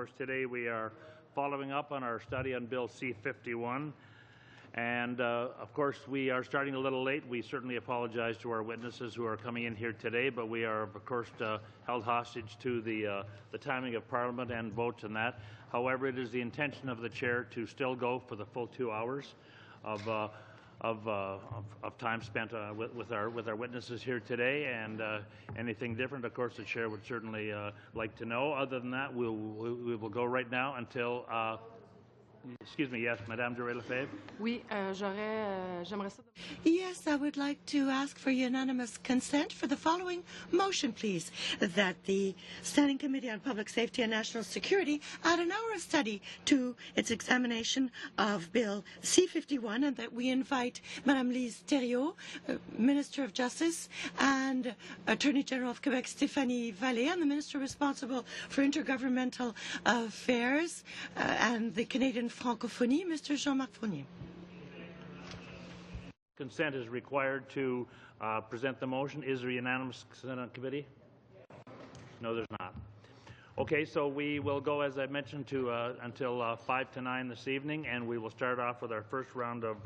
course, today we are following up on our study on Bill C-51. And, of course, we are starting a little late. We certainly apologize to our witnesses who are coming in here today, but we are, of course, held hostage to the timing of Parliament and votes and that. However, it is the intention of the Chair to still go for the full 2 hours of time spent with our witnesses here today, and anything different, of course, the Chair would certainly like to know. Other than that, we will go right now until. Excuse me, yes, Madame Duray-Lefebvre. Oui, j'aimerais ça. Yes, I would like to ask for unanimous consent for the following motion, please. That the Standing Committee on Public Safety and National Security add an hour of study to its examination of Bill C-51, and that we invite Madame Lise Thériault, Minister of Justice, and Attorney General of Quebec Stéphanie Vallée, and the Minister responsible for Intergovernmental Affairs and the Canadian Francophonie, Mr. Jean-Marc Fournier. Consent is required to present the motion. Is there unanimous consent on committee? No, there's not. Okay, so we will go, as I mentioned, to until 5 to 9 this evening, and we will start off with our first round of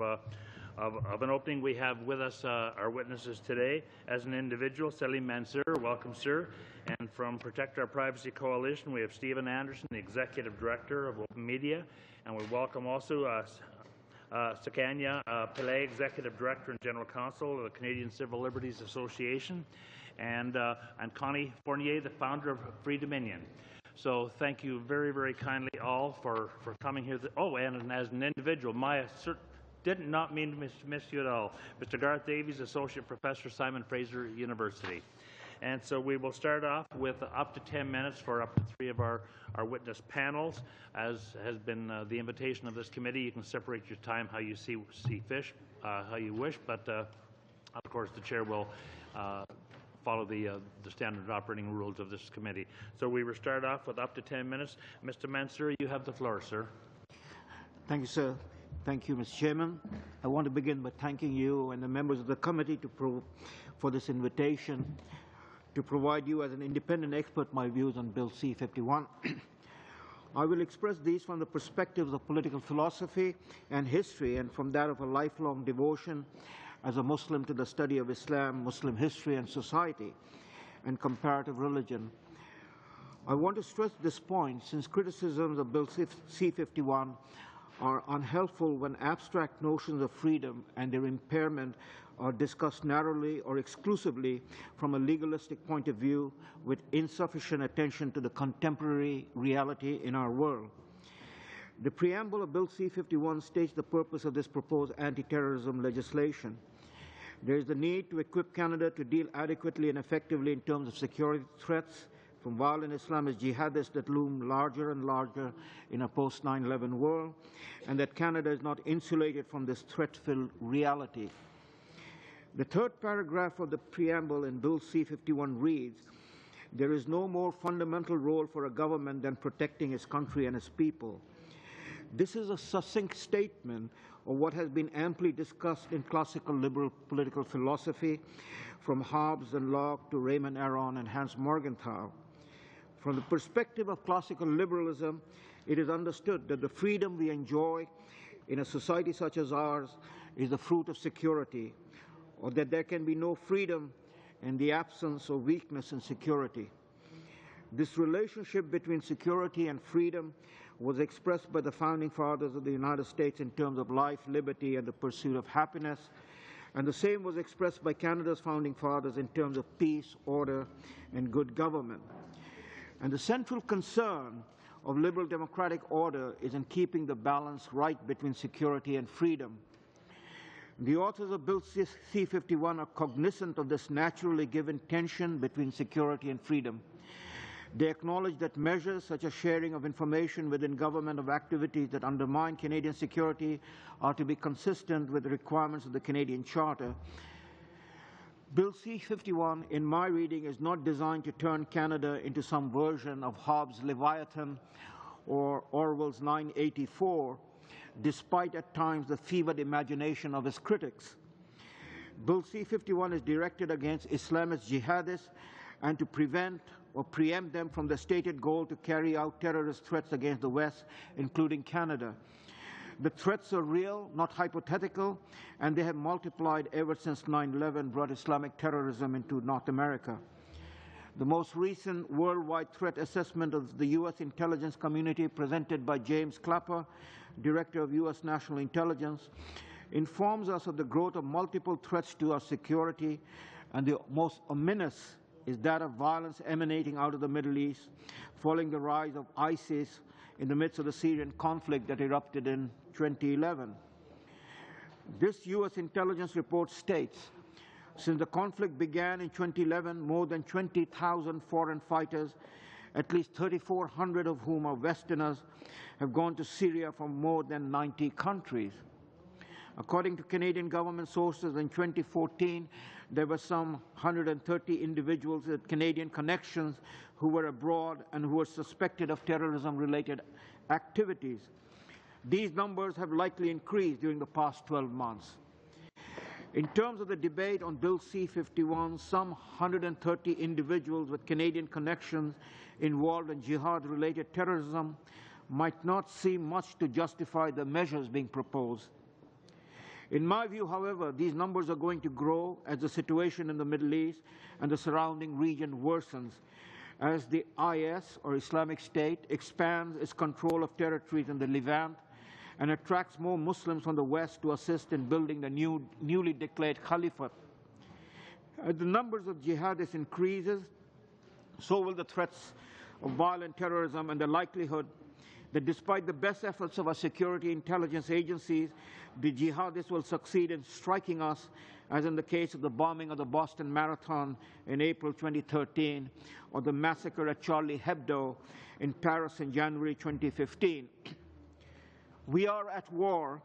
an opening. We have with us our witnesses today. As an individual, Selim Mansour, welcome, sir. And from Protect Our Privacy Coalition, we have Stephen Anderson, the Executive Director of Open Media. And we welcome also Sakanya Pillay, Executive Director and General Counsel of the Canadian Civil Liberties Association, and Connie Fournier, the founder of Free Dominion. So thank you very, very kindly all for coming here. Oh, and as an individual, did not mean to miss you at all. Mr. Garth Davies, Associate Professor, Simon Fraser University. And so we will start off with up to 10 minutes for up to 3 of our witness panels. As has been the invitation of this committee, you can separate your time how you see fit, how you wish, but of course the Chair will follow the standard operating rules of this committee. So we will start off with up to 10 minutes. Mr. Mansour, you have the floor, sir. Thank you, sir. Thank you, Mr. Chairman. I want to begin by thanking you and the members of the committee for this invitation to provide you as an independent expert my views on Bill C-51. I will express these from the perspectives of political philosophy and history, and from that of a lifelong devotion as a Muslim to the study of Islam, Muslim history and society, and comparative religion. I want to stress this point since criticisms of Bill C-51 are unhelpful when abstract notions of freedom and their impairment are discussed narrowly or exclusively from a legalistic point of view with insufficient attention to the contemporary reality in our world. The preamble of Bill C-51 states the purpose of this proposed anti-terrorism legislation. There is the need to equip Canada to deal adequately and effectively in terms of security threats from violent Islamist jihadists that loom larger and larger in a post-9/11 world, and that Canada is not insulated from this threat-filled reality. The third paragraph of the preamble in Bill C-51 reads, "There is no more fundamental role for a government than protecting its country and its people." This is a succinct statement of what has been amply discussed in classical liberal political philosophy, from Hobbes and Locke to Raymond Aron and Hans Morgenthau. From the perspective of classical liberalism, it is understood that the freedom we enjoy in a society such as ours is the fruit of security, or that there can be no freedom in the absence of weakness and security. This relationship between security and freedom was expressed by the founding fathers of the United States in terms of life, liberty, and the pursuit of happiness, and the same was expressed by Canada's founding fathers in terms of peace, order, and good government. And the central concern of liberal democratic order is in keeping the balance right between security and freedom. The authors of Bill C-51 are cognizant of this naturally given tension between security and freedom. They acknowledge that measures such as sharing of information within government of activities that undermine Canadian security are to be consistent with the requirements of the Canadian Charter. Bill C-51, in my reading, is not designed to turn Canada into some version of Hobbes' Leviathan or Orwell's 1984, despite at times the fevered imagination of his critics. Bill C-51 is directed against Islamist jihadists and to prevent or preempt them from the stated goal to carry out terrorist threats against the West, including Canada. The threats are real, not hypothetical, and they have multiplied ever since 9/11 brought Islamic terrorism into North America. The most recent worldwide threat assessment of the U.S. intelligence community presented by James Clapper, Director of U.S. National Intelligence, informs us of the growth of multiple threats to our security, and the most ominous is that of violence emanating out of the Middle East following the rise of ISIS in the midst of the Syrian conflict that erupted in 2011. This U.S. intelligence report states, since the conflict began in 2011, more than 20,000 foreign fighters, at least 3,400 of whom are Westerners, have gone to Syria from more than 90 countries. According to Canadian government sources, in 2014, there were some 130 individuals with Canadian connections who were abroad and who were suspected of terrorism-related activities. These numbers have likely increased during the past 12 months. In terms of the debate on Bill C-51, some 130 individuals with Canadian connections involved in jihad-related terrorism might not seem much to justify the measures being proposed. In my view, however, these numbers are going to grow as the situation in the Middle East and the surrounding region worsens, as the IS, or Islamic State, expands its control of territories in the Levant and attracts more Muslims from the West to assist in building the newly declared Caliphate. As the numbers of jihadists increases, so will the threats of violent terrorism and the likelihood that despite the best efforts of our security intelligence agencies, the jihadists will succeed in striking us, as in the case of the bombing of the Boston Marathon in April 2013, or the massacre at Charlie Hebdo in Paris in January 2015. We are at war,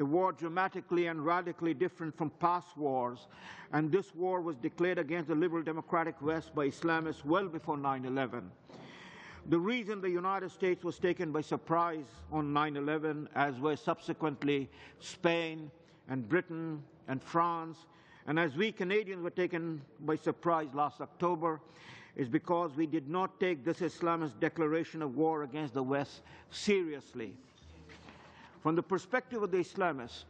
a war dramatically and radically different from past wars, and this war was declared against the liberal democratic West by Islamists well before 9/11. The reason the United States was taken by surprise on 9/11, as were subsequently Spain and Britain and France, and as we Canadians were taken by surprise last October, is because we did not take this Islamist declaration of war against the West seriously. From the perspective of the Islamists,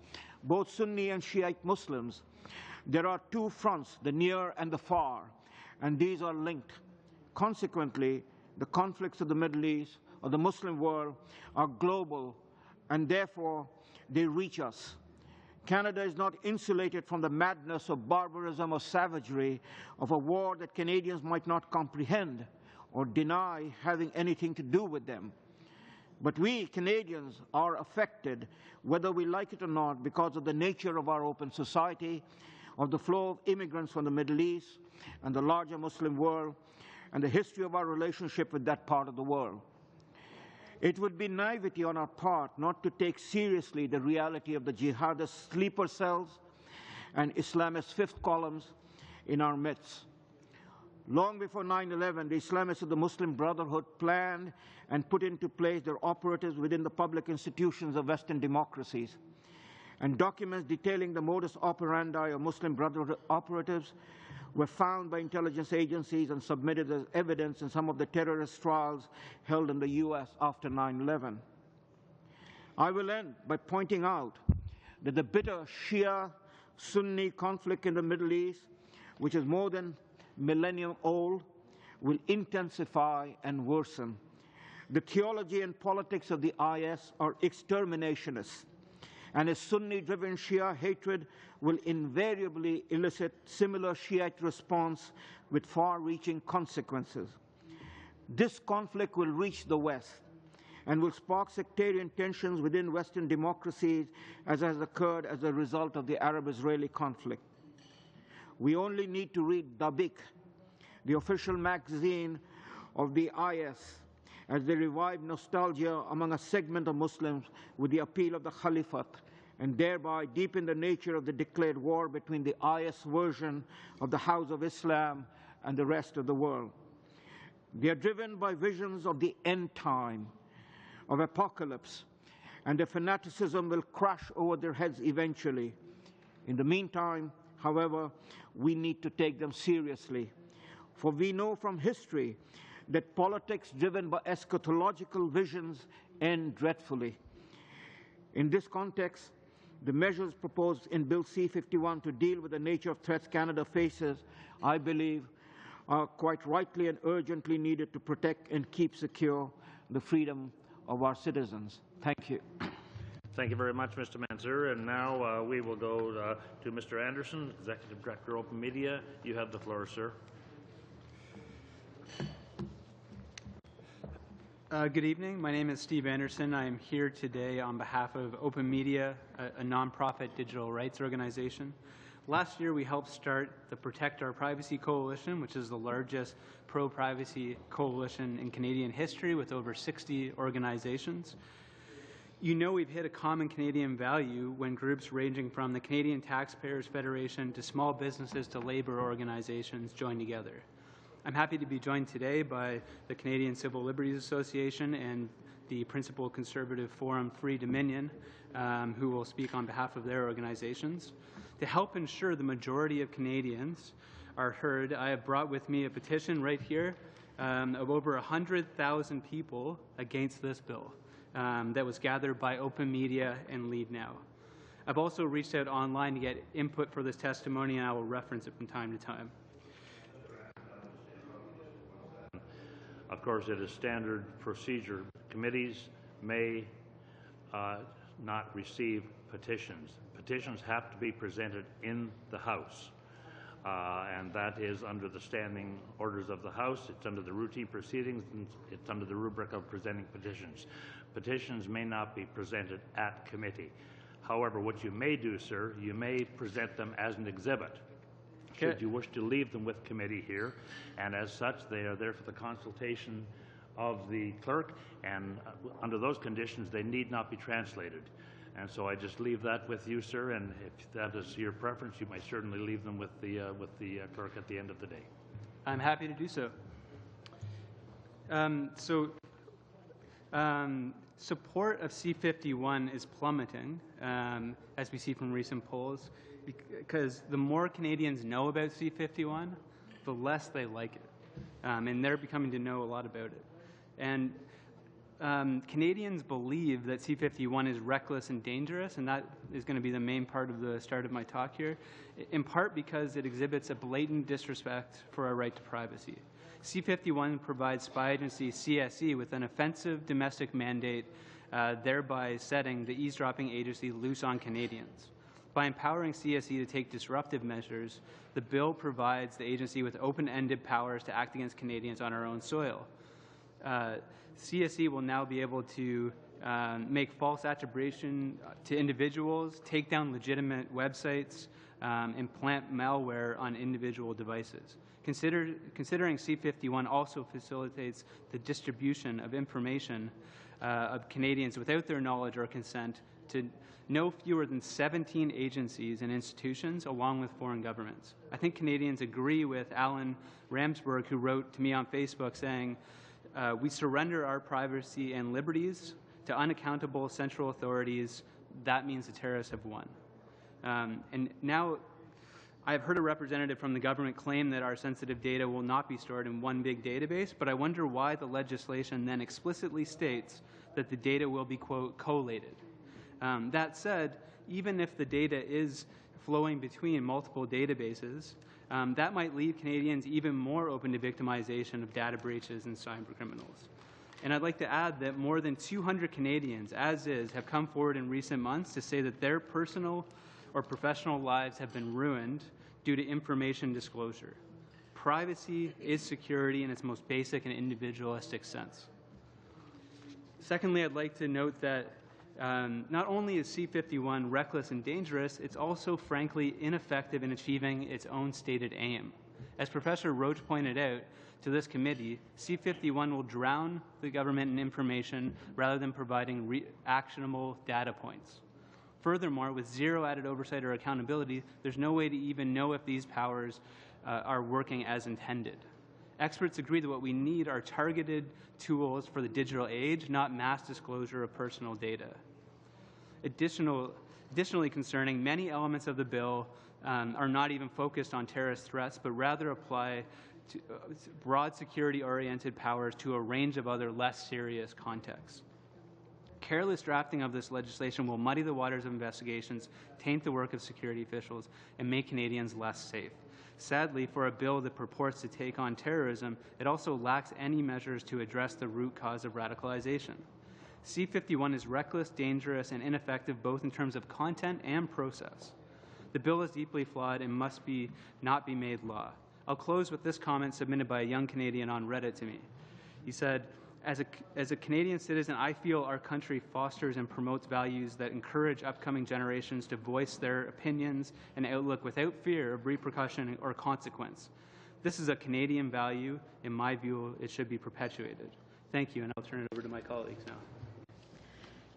both Sunni and Shiite Muslims, there are two fronts, the near and the far, and these are linked. Consequently, the conflicts of the Middle East or the Muslim world are global, and therefore they reach us. Canada is not insulated from the madness of barbarism or savagery of a war that Canadians might not comprehend or deny having anything to do with them. But we Canadians are affected, whether we like it or not, because of the nature of our open society, of the flow of immigrants from the Middle East and the larger Muslim world, and the history of our relationship with that part of the world. It would be naivety on our part not to take seriously the reality of the jihadist sleeper cells and Islamist fifth columns in our midst. Long before 9/11, the Islamists of the Muslim Brotherhood planned and put into place their operatives within the public institutions of Western democracies. And documents detailing the modus operandi of Muslim Brotherhood operatives were found by intelligence agencies and submitted as evidence in some of the terrorist trials held in the U.S. after 9/11. I will end by pointing out that the bitter Shia-Sunni conflict in the Middle East, which is more than millennium old, will intensify and worsen. The theology and politics of the IS are exterminationists, and a Sunni-driven Shia hatred will invariably elicit similar Shiite response with far-reaching consequences. This conflict will reach the West and will spark sectarian tensions within Western democracies, as has occurred as a result of the Arab-Israeli conflict. We only need to read Dabiq, the official magazine of the IS, as they revive nostalgia among a segment of Muslims with the appeal of the Caliphate, and thereby deepen the nature of the declared war between the IS version of the House of Islam and the rest of the world. They are driven by visions of the end time, of apocalypse, and their fanaticism will crash over their heads eventually. In the meantime, however, we need to take them seriously. For we know from history that politics driven by eschatological visions end dreadfully. In this context, the measures proposed in Bill C-51 to deal with the nature of threats Canada faces, I believe, are quite rightly and urgently needed to protect and keep secure the freedom of our citizens. Thank you. Thank you very much, Mr. Mansour. And now we will go to Mr. Anderson, Executive Director, Open Media. You have the floor, sir. Good evening. My name is Steve Anderson. I am here today on behalf of Open Media, a nonprofit digital rights organization. Last year, we helped start the Protect Our Privacy Coalition, which is the largest pro-privacy coalition in Canadian history with over 60 organizations. You know we've hit a common Canadian value when groups ranging from the Canadian Taxpayers Federation to small businesses to labor organizations join together. I'm happy to be joined today by the Canadian Civil Liberties Association and the Principal Conservative Forum Free Dominion, who will speak on behalf of their organizations. To help ensure the majority of Canadians are heard, I have brought with me a petition right here of over 100,000 people against this bill that was gathered by Open Media and Lead Now. I've also reached out online to get input for this testimony, and I will reference it from time to time. Of course, it is standard procedure. Committees may not receive petitions. Petitions have to be presented in the House, and that is under the standing orders of the House. It's under the routine proceedings, and it's under the rubric of presenting petitions. Petitions may not be presented at committee. However, what you may do, sir, you may present them as an exhibit. Should you wish to leave them with committee here, and as such, they are there for the consultation of the clerk, and under those conditions, they need not be translated. And so I just leave that with you, sir, and if that is your preference, you might certainly leave them with the clerk at the end of the day. I'm happy to do so. Support of C-51 is plummeting, as we see from recent polls, because the more Canadians know about C-51, the less they like it. And they're becoming to know a lot about it. And Canadians believe that C-51 is reckless and dangerous, and that is going to be the main part of the start of my talk here, in part because it exhibits a blatant disrespect for our right to privacy. C-51 provides spy agency CSE with an offensive domestic mandate, thereby setting the eavesdropping agency loose on Canadians. By empowering CSE to take disruptive measures, the bill provides the agency with open-ended powers to act against Canadians on our own soil. CSE will now be able to make false attribution to individuals, take down legitimate websites, and plant malware on individual devices. Considering C-51 also facilitates the distribution of information of Canadians without their knowledge or consent to no fewer than 17 agencies and institutions, along with foreign governments. I think Canadians agree with Alan Ramsberg, who wrote to me on Facebook saying, we surrender our privacy and liberties to unaccountable central authorities. That means the terrorists have won. And now I've heard a representative from the government claim that our sensitive data will not be stored in one big database, but I wonder why the legislation then explicitly states that the data will be, quote, collated. That said, even if the data is flowing between multiple databases, that might leave Canadians even more open to victimization of data breaches and cyber criminals. And I'd like to add that more than 200 Canadians, as is, have come forward in recent months to say that their personal or professional lives have been ruined due to information disclosure. Privacy is security in its most basic and individualistic sense. Secondly, I'd like to note that not only is C-51 reckless and dangerous, it's also, frankly, ineffective in achieving its own stated aim. As Professor Roach pointed out to this committee, C-51 will drown the government in information rather than providing actionable data points. Furthermore, with zero added oversight or accountability, there's no way to even know if these powers are working as intended. Experts agree that what we need are targeted tools for the digital age, not mass disclosure of personal data. Additionally concerning, many elements of the bill are not even focused on terrorist threats, but rather apply to, broad security-oriented powers to a range of other less serious contexts. Careless drafting of this legislation will muddy the waters of investigations, taint the work of security officials, and make Canadians less safe. Sadly, for a bill that purports to take on terrorism, it also lacks any measures to address the root cause of radicalization. C-51 is reckless, dangerous, and ineffective both in terms of content and process. The bill is deeply flawed and must not be made law. I'll close with this comment submitted by a young Canadian on Reddit to me. He said, as a Canadian citizen, I feel our country fosters and promotes values that encourage upcoming generations to voice their opinions and outlook without fear of repercussion or consequence. This is a Canadian value. In my view, it should be perpetuated. Thank you, and I'll turn it over to my colleagues now.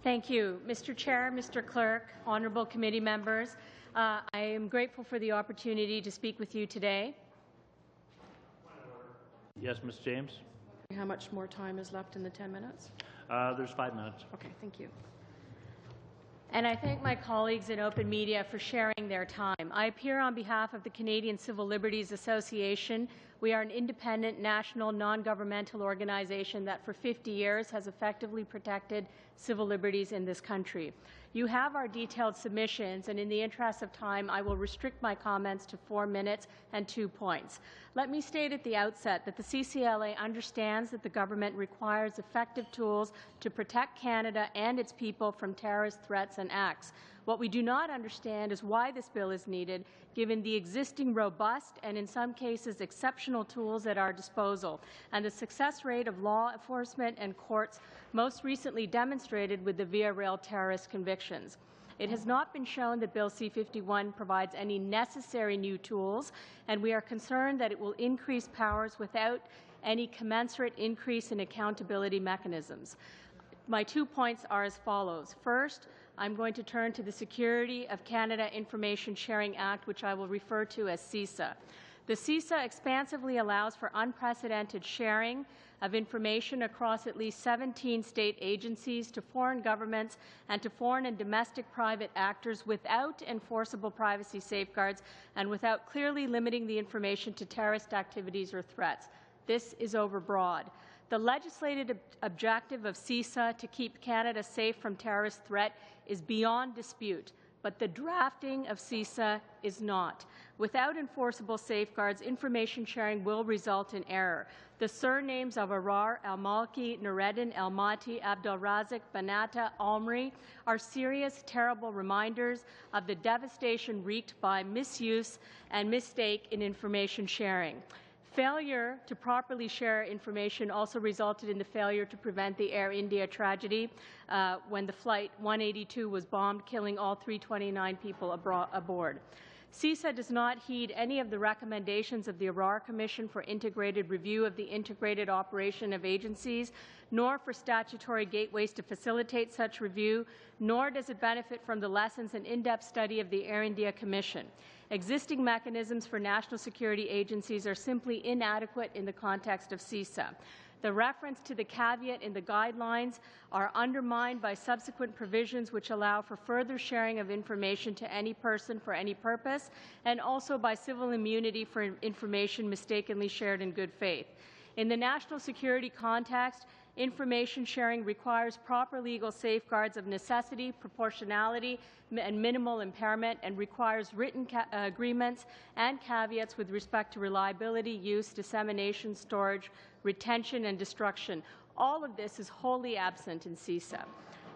Thank you. Mr. Chair, Mr. Clerk, honourable committee members, I am grateful for the opportunity to speak with you today. Yes, Ms. James? How much more time is left in the 10 minutes? There's 5 minutes. Okay, thank you. And I thank my colleagues in Open Media for sharing their time. I appear on behalf of the Canadian Civil Liberties Association. We are an independent, national, non-governmental organization that for 50 years has effectively protected civil liberties in this country. You have our detailed submissions, and in the interest of time, I will restrict my comments to 4 minutes and 2 points. Let me state at the outset that the CCLA understands that the government requires effective tools to protect Canada and its people from terrorist threats and acts. What we do not understand is why this bill is needed, given the existing robust and in some cases exceptional tools at our disposal, and the success rate of law enforcement and courts most recently demonstrated with the Via Rail terrorist convictions. It has not been shown that Bill C-51 provides any necessary new tools, and we are concerned that it will increase powers without any commensurate increase in accountability mechanisms. My 2 points are as follows. First, I'm going to turn to the Security of Canada Information Sharing Act, which I will refer to as CISA. The CISA expansively allows for unprecedented sharing of information across at least 17 state agencies to foreign governments and to foreign and domestic private actors without enforceable privacy safeguards and without clearly limiting the information to terrorist activities or threats. This is overbroad. The legislated objective of CISA to keep Canada safe from terrorist threat is beyond dispute, but the drafting of CISA is not. Without enforceable safeguards, information sharing will result in error. The surnames of Arar, Al-Malki, Nureddin, El-Mati, Abdelrazak, Banata, Almri are serious, terrible reminders of the devastation wreaked by misuse and mistake in information sharing. Failure to properly share information also resulted in the failure to prevent the Air India tragedy when the Flight 182 was bombed, killing all 329 people aboard. CISA does not heed any of the recommendations of the Arar Commission for integrated review of the integrated operation of agencies, nor for statutory gateways to facilitate such review, nor does it benefit from the lessons and in-depth study of the Air India Commission. Existing mechanisms for national security agencies are simply inadequate in the context of CISA. The reference to the caveat in the guidelines are undermined by subsequent provisions which allow for further sharing of information to any person for any purpose, and also by civil immunity for information mistakenly shared in good faith. In the national security context, information sharing requires proper legal safeguards of necessity, proportionality, and minimal impairment, and requires written agreements and caveats with respect to reliability, use, dissemination, storage, retention, and destruction. All of this is wholly absent in CISA.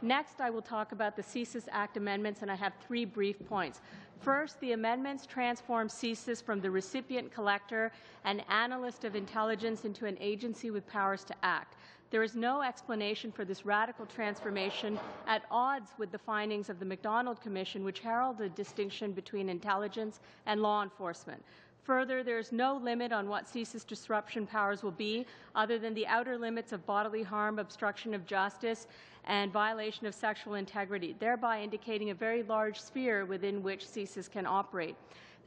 Next, I will talk about the CSIS Act amendments, and I have 3 brief points. First, the amendments transform CSIS from the recipient, collector, and analyst of intelligence into an agency with powers to act. There is no explanation for this radical transformation at odds with the findings of the MacDonald Commission, which herald a distinction between intelligence and law enforcement. Further, there is no limit on what CSIS disruption powers will be, other than the outer limits of bodily harm, obstruction of justice, and violation of sexual integrity, thereby indicating a very large sphere within which CSIS can operate.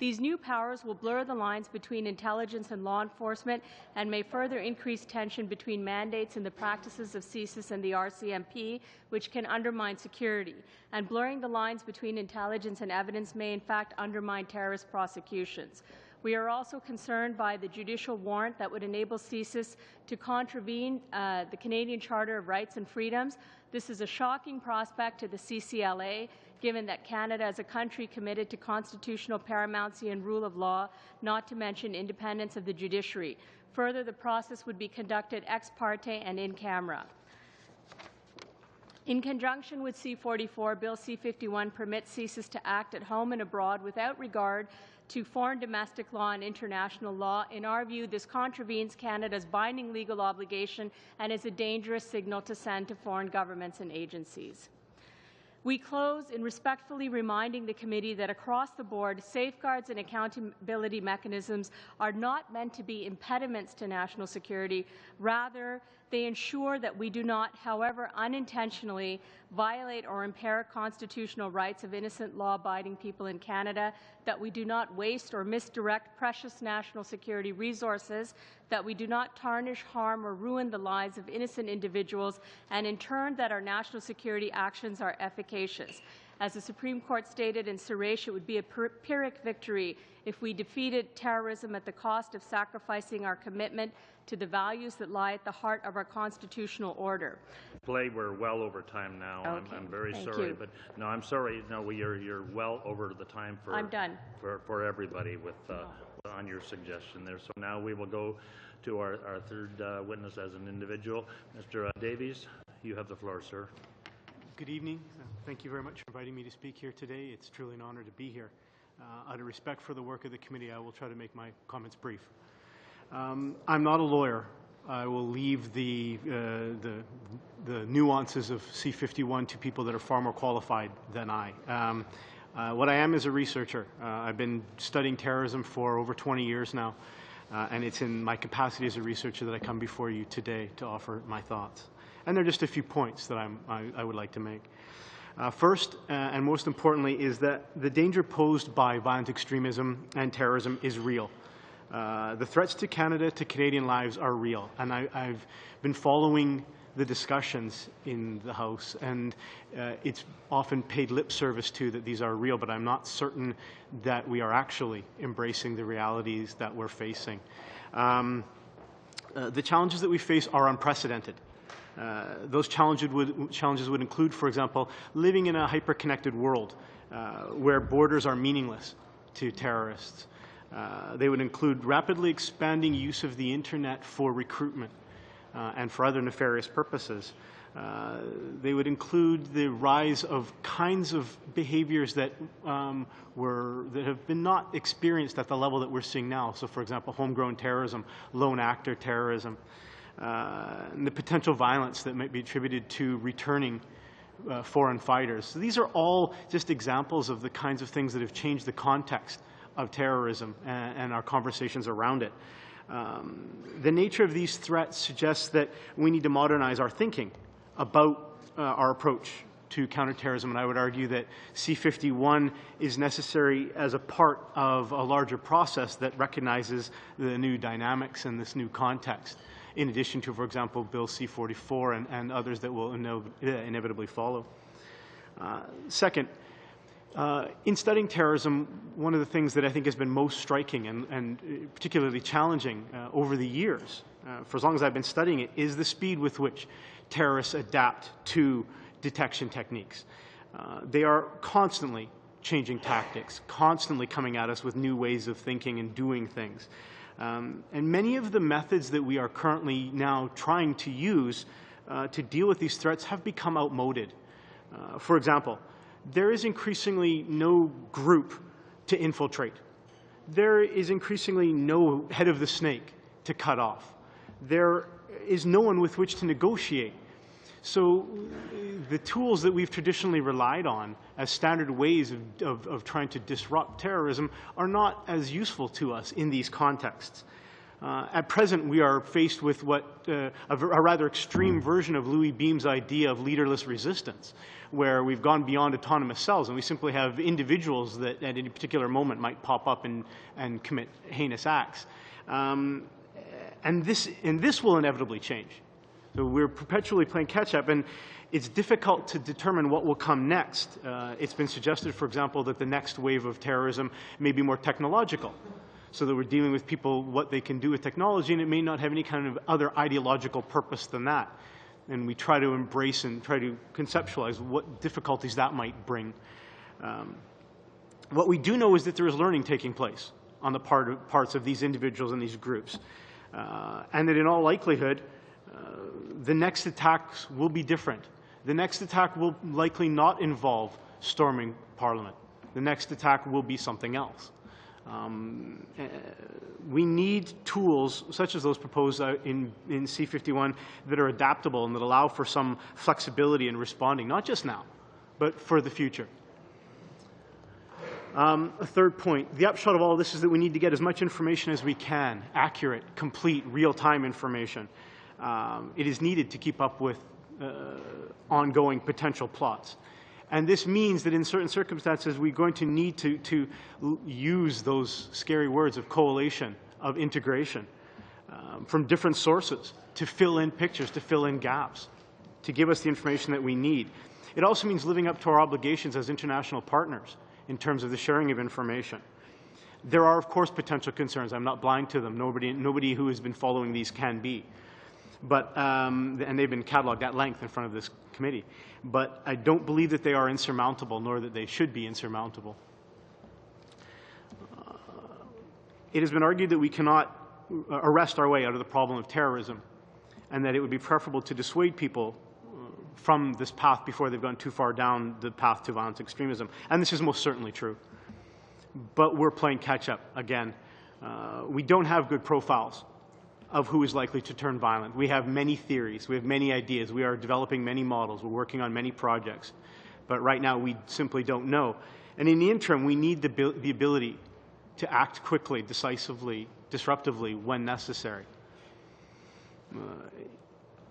These new powers will blur the lines between intelligence and law enforcement and may further increase tension between mandates and the practices of CSIS and the RCMP, which can undermine security. And blurring the lines between intelligence and evidence may in fact undermine terrorist prosecutions. We are also concerned by the judicial warrant that would enable CSIS to contravene the Canadian Charter of Rights and Freedoms. This is a shocking prospect to the CCLA, given that Canada is a country committed to constitutional paramountcy and rule of law, not to mention independence of the judiciary. Further, the process would be conducted ex parte and in camera. In conjunction with C-44, Bill C-51 permits CSIS to act at home and abroad without regard to foreign domestic law and international law. In our view, this contravenes Canada's binding legal obligation and is a dangerous signal to send to foreign governments and agencies. We close in respectfully reminding the committee that across the board, safeguards and accountability mechanisms are not meant to be impediments to national security. Rather, they ensure that we do not, however unintentionally, violate or impair constitutional rights of innocent law-abiding people in Canada, that we do not waste or misdirect precious national security resources, that we do not tarnish, harm, or ruin the lives of innocent individuals, and in turn that our national security actions are efficacious. As the Supreme Court stated in Suresh, it would be a Pyrrhic victory if we defeated terrorism at the cost of sacrificing our commitment to the values that lie at the heart of our constitutional order. We're well over time now. Okay. I'm very Thank sorry, you. but no, I'm sorry. No, you're well over the time for. I'm done. For everybody with on your suggestion there. So now we will go to our third witness as an individual, Mr. Davies. You have the floor, sir. Good evening. Thank you very much for inviting me to speak here today. It's truly an honor to be here. Out of respect for the work of the committee, I will try to make my comments brief. I'm not a lawyer. I will leave the nuances of C-51 to people that are far more qualified than I. What I am is a researcher. I've been studying terrorism for over 20 years now, and it's in my capacity as a researcher that I come before you today to offer my thoughts. And there are just a few points that I would like to make. First, and most importantly, is that the danger posed by violent extremism and terrorism is real. The threats to Canada, to Canadian lives, are real. And I've been following the discussions in the House, and it's often paid lip service to that these are real, but I'm not certain that we are actually embracing the realities that we're facing. The challenges that we face are unprecedented. Those challenges would include, for example, living in a hyper-connected world where borders are meaningless to terrorists. They would include rapidly expanding use of the Internet for recruitment and for other nefarious purposes. They would include the rise of kinds of behaviors that have been not experienced at the level that we're seeing now. So, for example, homegrown terrorism, lone actor terrorism. And the potential violence that might be attributed to returning foreign fighters. So these are all just examples of the kinds of things that have changed the context of terrorism and our conversations around it. The nature of these threats suggests that we need to modernize our thinking about our approach to counterterrorism, and I would argue that C-51 is necessary as a part of a larger process that recognizes the new dynamics and this new context, in addition to, for example, Bill C-44 and others that will inevitably follow. Second, in studying terrorism, one of the things that I think has been most striking and particularly challenging over the years, for as long as I've been studying it, is the speed with which terrorists adapt to detection techniques. They are constantly changing tactics, constantly coming at us with new ways of thinking and doing things. And many of the methods that we are currently now trying to use to deal with these threats have become outmoded. For example, there is increasingly no group to infiltrate. There is increasingly no head of the snake to cut off. There is no one with which to negotiate. So the tools that we've traditionally relied on as standard ways of trying to disrupt terrorism are not as useful to us in these contexts. At present, we are faced with a rather extreme version of Louis Beam's idea of leaderless resistance, where we've gone beyond autonomous cells and we simply have individuals that at any particular moment might pop up and commit heinous acts. And this will inevitably change. So we're perpetually playing catch-up, and it's difficult to determine what will come next. It's been suggested, for example, that the next wave of terrorism may be more technological, so that we're dealing with people, what they can do with technology, and it may not have any kind of other ideological purpose than that. And we try to embrace and try to conceptualize what difficulties that might bring. What we do know is that there is learning taking place on the parts of these individuals and these groups, and that in all likelihood, the next attacks will be different. The next attack will likely not involve storming Parliament. The next attack will be something else. We need tools such as those proposed in C-51 that are adaptable and that allow for some flexibility in responding, not just now, but for the future. A third point, the upshot of all this is that we need to get as much information as we can, accurate, complete, real-time information. It is needed to keep up with ongoing potential plots. And this means that in certain circumstances, we're going to need to use those scary words of coalition, of integration, from different sources to fill in pictures, to fill in gaps, to give us the information that we need. It also means living up to our obligations as international partners in terms of the sharing of information. There are, of course, potential concerns. I'm not blind to them. Nobody who has been following these can be. But, and they've been cataloged at length in front of this committee. But I don't believe that they are insurmountable, nor that they should be insurmountable. It has been argued that we cannot arrest our way out of the problem of terrorism, and that it would be preferable to dissuade people from this path before they've gone too far down the path to violent extremism. And this is most certainly true. But we're playing catch-up again. We don't have good profiles of who is likely to turn violent. We have many theories. We have many ideas. We are developing many models. We're working on many projects. But right now, we simply don't know. And in the interim, we need the ability to act quickly, decisively, disruptively when necessary.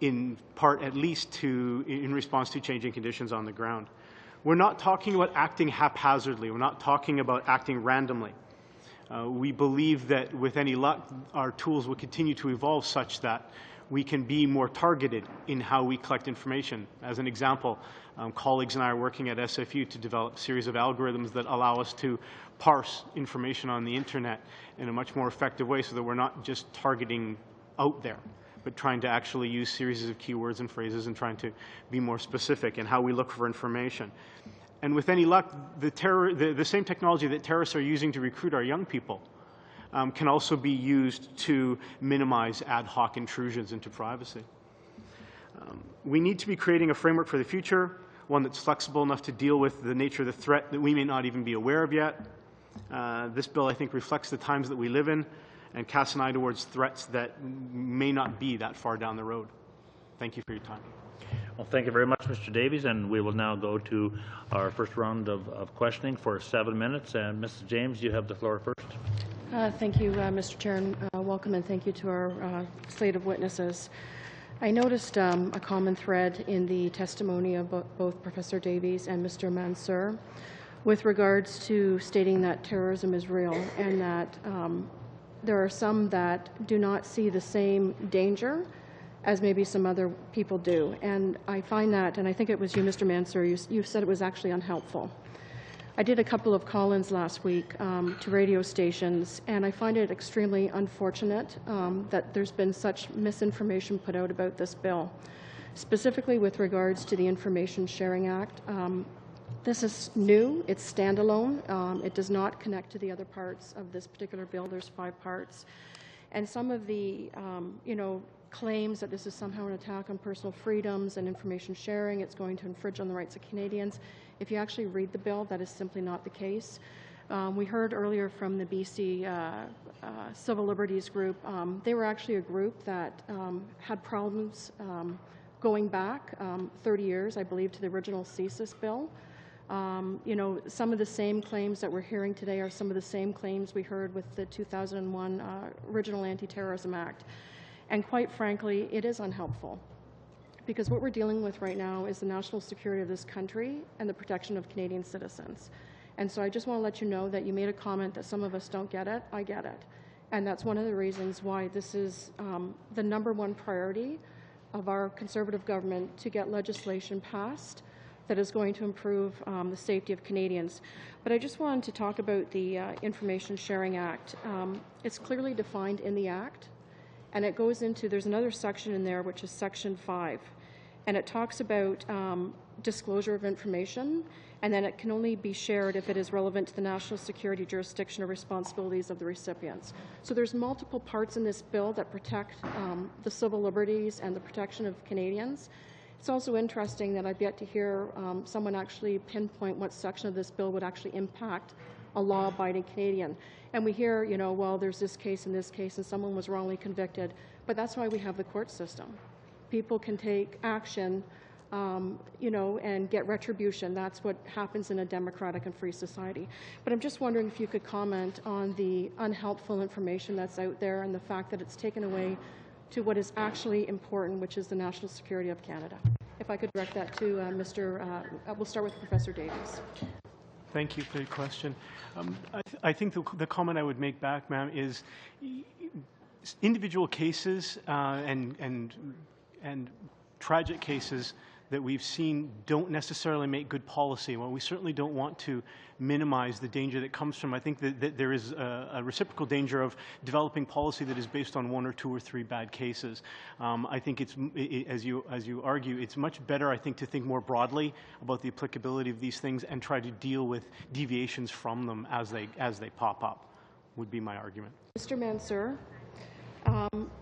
In part, at least, in response to changing conditions on the ground. We're not talking about acting haphazardly. We're not talking about acting randomly. We believe that with any luck, our tools will continue to evolve such that we can be more targeted in how we collect information. As an example, colleagues and I are working at SFU to develop a series of algorithms that allow us to parse information on the internet in a much more effective way so that we're not just targeting out there, but trying to actually use series of keywords and phrases and trying to be more specific in how we look for information. And with any luck, the same technology that terrorists are using to recruit our young people can also be used to minimize ad hoc intrusions into privacy. We need to be creating a framework for the future, one that's flexible enough to deal with the nature of the threat that we may not even be aware of yet. This bill, I think, reflects the times that we live in and casts an eye towards threats that may not be that far down the road. Thank you for your time. Well, thank you very much, Mr. Davies, and we will now go to our first round of questioning for 7 minutes. And Mrs. James, you have the floor first. Thank you, Mr. Chair, and welcome and thank you to our slate of witnesses. I noticed a common thread in the testimony of both Professor Davies and Mr. Mansour with regards to stating that terrorism is real and that there are some that do not see the same danger as maybe some other people do. And I find that, and I think it was you, Mr. Mansour, you said it was actually unhelpful. I did a couple of call-ins last week to radio stations, and I find it extremely unfortunate that there's been such misinformation put out about this bill, specifically with regards to the Information Sharing Act. This is new, it's standalone, it does not connect to the other parts of this particular bill. There's 5 parts. And some of the, claims that this is somehow an attack on personal freedoms and information sharing, it's going to infringe on the rights of Canadians. If you actually read the bill, that is simply not the case. We heard earlier from the BC Civil Liberties Group. They were actually a group that had problems going back 30 years, I believe, to the original CSIS bill. Some of the same claims that we're hearing today are some of the same claims we heard with the 2001 original Anti-Terrorism Act. And quite frankly, it is unhelpful. because what we're dealing with right now is the national security of this country and the protection of Canadian citizens. And so I just want to let you know that you made a comment that some of us don't get it. I get it. And that's one of the reasons why this is the #1 priority of our Conservative government, to get legislation passed that is going to improve the safety of Canadians. But I just wanted to talk about the Information Sharing Act. It's clearly defined in the Act, and it goes into, there's another section in there, which is Section 5, and it talks about disclosure of information, and then it can only be shared if it is relevant to the national security, jurisdiction, or responsibilities of the recipients. So there's multiple parts in this bill that protect the civil liberties and the protection of Canadians. It's also interesting that I've yet to hear someone actually pinpoint what section of this bill would actually impact a law-abiding Canadian. And we hear, you know, well, there's this case and this case, and someone was wrongly convicted. But that's why we have the court system. People can take action, you know, and get retribution. That's what happens in a democratic and free society. But I'm just wondering if you could comment on the unhelpful information that's out there and the fact that it's taken away to what is actually important, which is the national security of Canada. If I could direct that to we'll start with Professor Davies. Thank you for your question. I think the comment I would make back, ma'am, is individual cases and tragic cases that we've seen don't necessarily make good policy. Well, we certainly don't want to minimize the danger that comes from. I think that there is a reciprocal danger of developing policy that is based on 1 or 2 or 3 bad cases. I think it's, as you argue, it's much better, I think, to think more broadly about the applicability of these things and try to deal with deviations from them as they pop up, would be my argument. Mr. Mansour,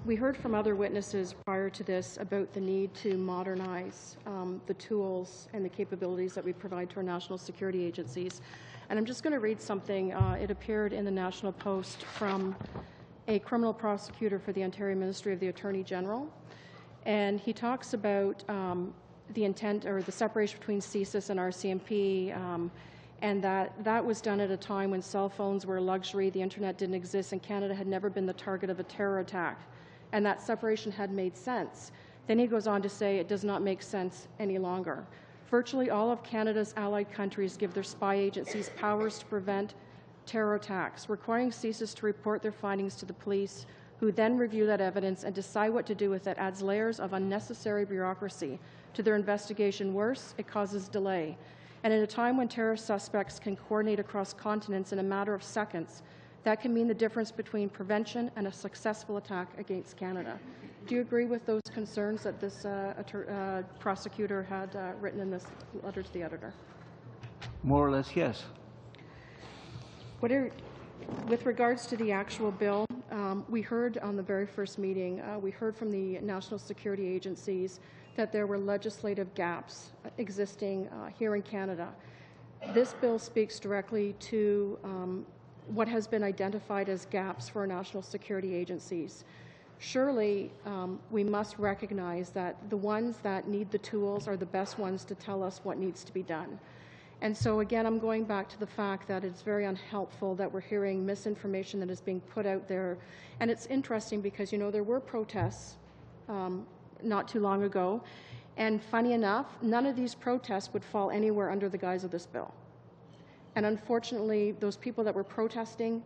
we heard from other witnesses prior to this about the need to modernize the tools and the capabilities that we provide to our national security agencies. And I'm just going to read something. It appeared in the National Post from a criminal prosecutor for the Ontario Ministry of the Attorney General. And he talks about the intent or the separation between CSIS and RCMP, and that was done at a time when cell phones were a luxury, the internet didn't exist, and Canada had never been the target of a terror attack. And that separation had made sense. Then he goes on to say it does not make sense any longer. Virtually all of Canada's allied countries give their spy agencies powers to prevent terror attacks, requiring CSIS to report their findings to the police, who then review that evidence and decide what to do with it, adds layers of unnecessary bureaucracy to their investigation. Worse, it causes delay. And at a time when terror suspects can coordinate across continents in a matter of seconds, that can mean the difference between prevention and a successful attack against Canada. Do you agree with those concerns that this prosecutor had written in this letter to the editor? More or less, yes. With regards to the actual bill, we heard on the very first meeting, we heard from the national security agencies that there were legislative gaps existing here in Canada. This bill speaks directly to what has been identified as gaps for our national security agencies. Surely we must recognize that the ones that need the tools are the best ones to tell us what needs to be done. And so again, I'm going back to the fact that it's very unhelpful that we're hearing misinformation that is being put out there. And it's interesting because, you know, there were protests not too long ago, and funny enough, none of these protests would fall anywhere under the guise of this bill. And unfortunately, those people that were protesting,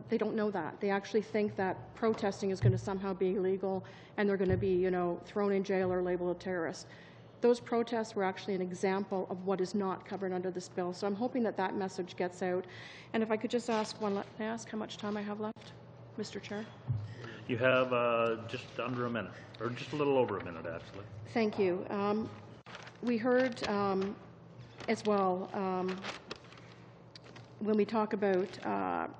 they don't know that. They actually think that protesting is going to somehow be illegal and they're going to be, you know, thrown in jail or labeled a terrorist. Those protests were actually an example of what is not covered under this bill. So I'm hoping that that message gets out. And if I could just ask how much time I have left, Mr. Chair? You have just under a minute, or just a little over a minute, actually. Thank you. We heard as well, when we talk about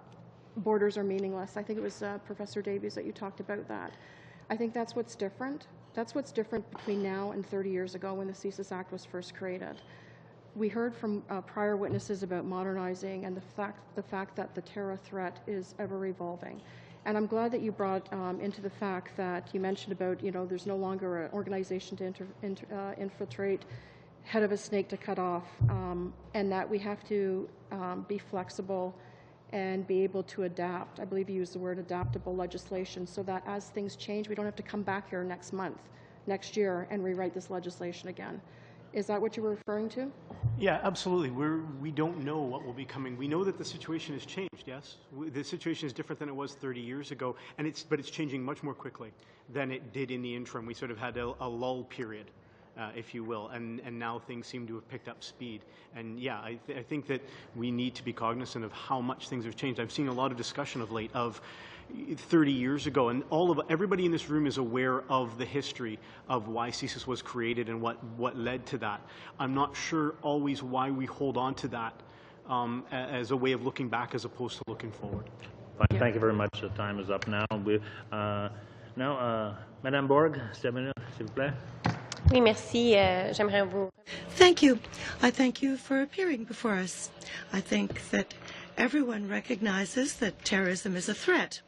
borders are meaningless, I think it was Professor Davies that you talked about that. I think that's what's different. That's what's different between now and 30 years ago when the CSIS Act was first created. We heard from prior witnesses about modernizing and the fact that the terror threat is ever evolving. And I'm glad that you brought into the fact that you mentioned about, you know, there's no longer an organization to infiltrate, head of a snake to cut off, and that we have to be flexible and be able to adapt. I believe you used the word adaptable legislation, so that as things change, we don't have to come back here next month next year and rewrite this legislation again. Is that what you were referring to? Yeah, absolutely. We don't know what will be coming. We know that the situation has changed, yes? The situation is different than it was 30 years ago, but it's changing much more quickly than it did in the interim. We sort of had a lull period, if you will, and now things seem to have picked up speed. And yeah, I think that we need to be cognizant of how much things have changed. I've seen a lot of discussion of late of 30 years ago, and everybody in this room is aware of the history of why CSIS was created and what led to that. I'm not sure always why we hold on to that as a way of looking back as opposed to looking forward. Fine. Thank you very much. The time is up now. Madame Borg, s'il vous plaît. Oui, merci. J'aimerais vous... Thank you. I thank you for appearing before us. I think that everyone recognizes that terrorism is a threat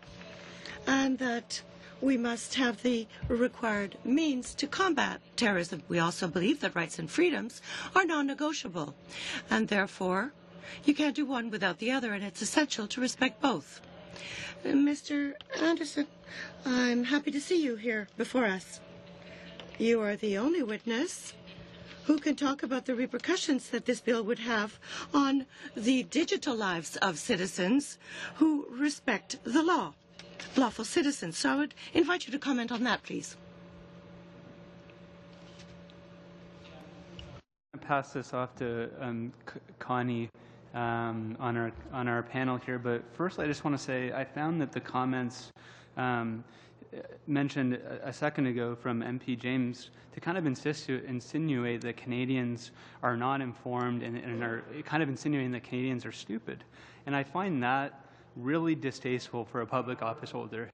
and that we must have the required means to combat terrorism. We also believe that rights and freedoms are non-negotiable, and therefore you can't do one without the other, and it's essential to respect both. Mr. Anderson, I'm happy to see you here before us. You are the only witness who can talk about the repercussions that this bill would have on the digital lives of citizens who respect the law, lawful citizens. So I would invite you to comment on that, please. I'll pass this off to Connie on our panel here, but first I just want to say I found that the comments mentioned a second ago from MP James to kind of insinuate that Canadians are not informed and are kind of insinuating that Canadians are stupid. And I find that really distasteful for a public office holder.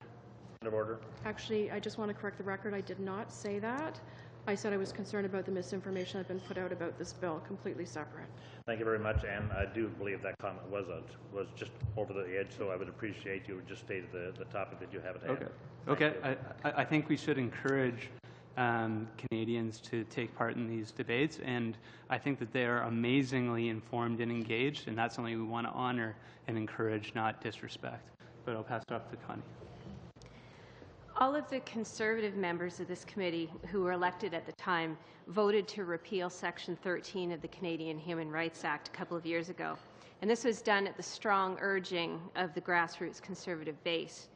Point of order. Actually, I just want to correct the record. I did not say that. I said I was concerned about the misinformation that had been put out about this bill, completely separate. Thank you very much, and I do believe that comment was just over the edge, so I would appreciate you just stated the topic that you have at hand. Okay. I think we should encourage Canadians to take part in these debates, and I think that they are amazingly informed and engaged, and that's something we want to honor and encourage, not disrespect. But I'll pass it off to Connie. All of the Conservative members of this committee who were elected at the time voted to repeal Section 13 of the Canadian Human Rights Act a couple of years ago. And this was done at the strong urging of the grassroots Conservative base.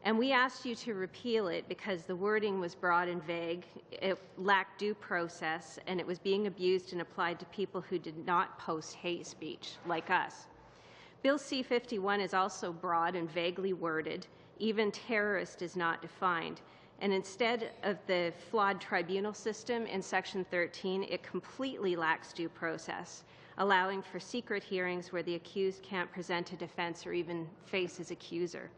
And we asked you to repeal it because the wording was broad and vague, it lacked due process, and it was being abused and applied to people who did not post hate speech, like us. Bill C-51 is also broad and vaguely worded. Even terrorist is not defined. And instead of the flawed tribunal system in Section 13, it completely lacks due process, allowing for secret hearings where the accused can't present a defense or even face his accuser.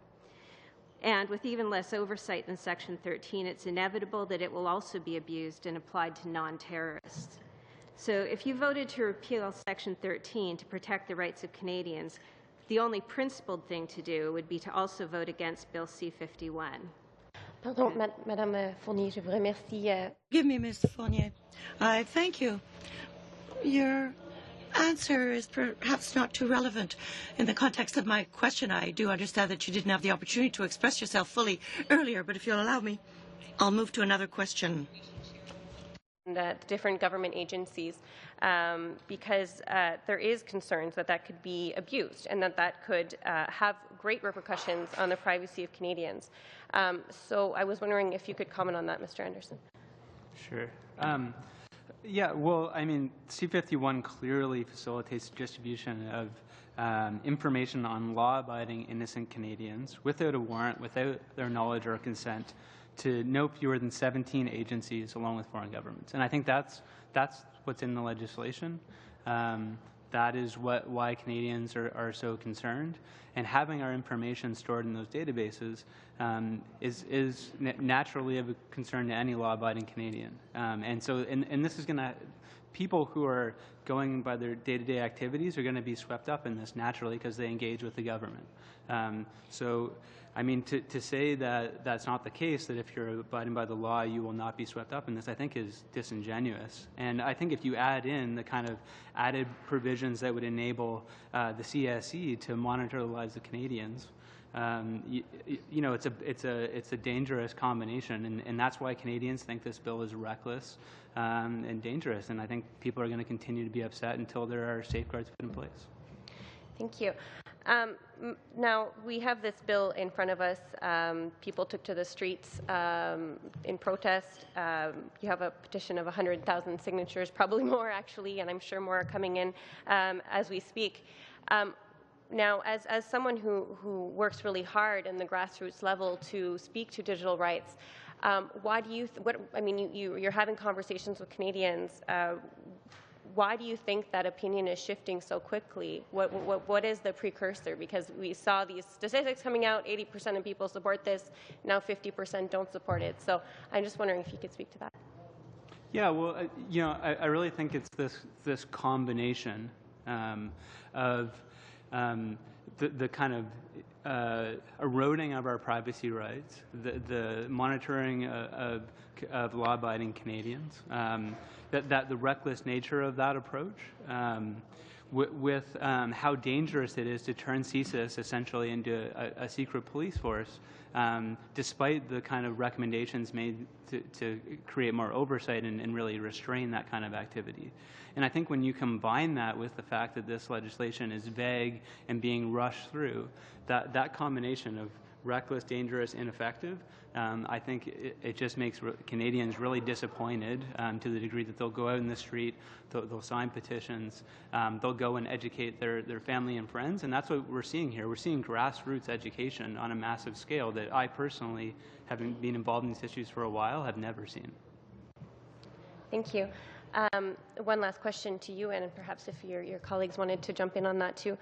And with even less oversight than Section 13, it's inevitable that it will also be abused and applied to non-terrorists. So if you voted to repeal Section 13 to protect the rights of Canadians, the only principled thing to do would be to also vote against Bill C-51. Pardon, Madame Fournier, je vous remercie. Give me, Ms. Fournier. I thank you. Your answer is perhaps not too relevant in the context of my question. I do understand that you didn't have the opportunity to express yourself fully earlier, but if you'll allow me, I'll move to another question. Different government agencies, because there is concerns that that could be abused and that could have great repercussions on the privacy of Canadians. So I was wondering if you could comment on that, Mr. Anderson. Sure. Yeah, well, I mean, C-51 clearly facilitates distribution of information on law-abiding innocent Canadians without a warrant, without their knowledge or consent, to no fewer than 17 agencies along with foreign governments. And I think that's what's in the legislation. That is why Canadians are so concerned. And having our information stored in those databases is naturally of a concern to any law-abiding Canadian. And this is going to, people who are going by their day-to-day activities are going to be swept up in this naturally because they engage with the government. So, I mean, to say that that's not the case, that if you're abiding by the law, you will not be swept up in this, I think is disingenuous. And I think if you add in the kind of added provisions that would enable the CSE to monitor the lives of Canadians, It's a dangerous combination, and that's why Canadians think this bill is reckless and dangerous. And I think people are going to continue to be upset until there are safeguards put in place. Thank you. Now, we have this bill in front of us. People took to the streets in protest. You have a petition of 100,000 signatures, probably more actually, and I'm sure more are coming in as we speak. Now, as someone who works really hard in the grassroots level to speak to digital rights, why do you, you're having conversations with Canadians. Why do you think that opinion is shifting so quickly? What is the precursor? Because we saw these statistics coming out, 80% of people support this, now 50% don't support it. So I'm just wondering if you could speak to that. Yeah, well, I really think it's this combination of the kind of eroding of our privacy rights, the monitoring of law-abiding Canadians, that the reckless nature of that approach, with how dangerous it is to turn CSIS essentially into a secret police force, despite the kind of recommendations made to create more oversight and really restrain that kind of activity. And I think when you combine that with the fact that this legislation is vague and being rushed through, that combination of reckless, dangerous, ineffective, I think it just makes Canadians really disappointed to the degree that they'll go out in the street, they'll sign petitions, they'll go and educate their family and friends, and that's what we're seeing here. We're seeing grassroots education on a massive scale that I personally, having been involved in these issues for a while, have never seen. Thank you. One last question to you, and perhaps if your colleagues wanted to jump in on that too.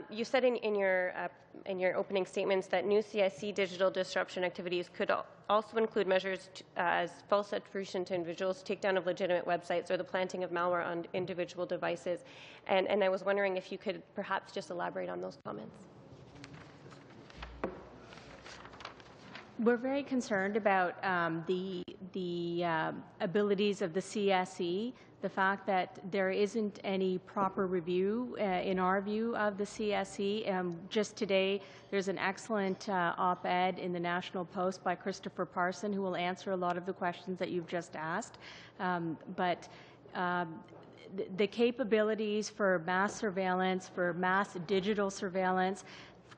You said in your opening statements that new CIC digital disruption activities could also include measures as false attribution to individuals, takedown of legitimate websites, or the planting of malware on individual devices. And I was wondering if you could perhaps just elaborate on those comments. We're very concerned about the abilities of the CSE, the fact that there isn't any proper review, in our view, of the CSE. Just today, there's an excellent op-ed in the National Post by Christopher Parson, who will answer a lot of the questions that you've just asked. But the capabilities for mass surveillance, for mass digital surveillance,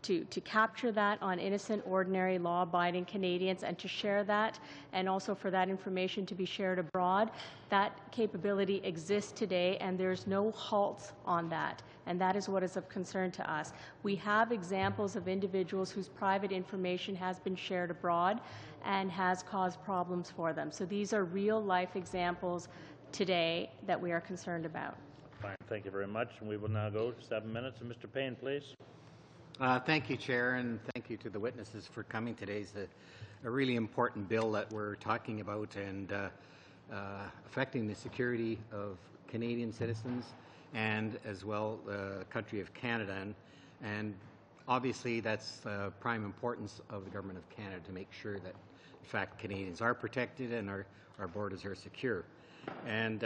to capture that on innocent, ordinary, law-abiding Canadians and to share that, and also for that information to be shared abroad, that capability exists today, and there's no halt on that. And that is what is of concern to us. We have examples of individuals whose private information has been shared abroad and has caused problems for them. So these are real-life examples today that we are concerned about. Fine. Thank you very much. And we will now go to 7 minutes. And Mr. Payne, please. Thank you, Chair, and thank you to the witnesses for coming today. It's a really important bill that we're talking about, and affecting the security of Canadian citizens and as well the country of Canada. And obviously that's prime importance of the Government of Canada to make sure that, in fact, Canadians are protected and our borders are secure. And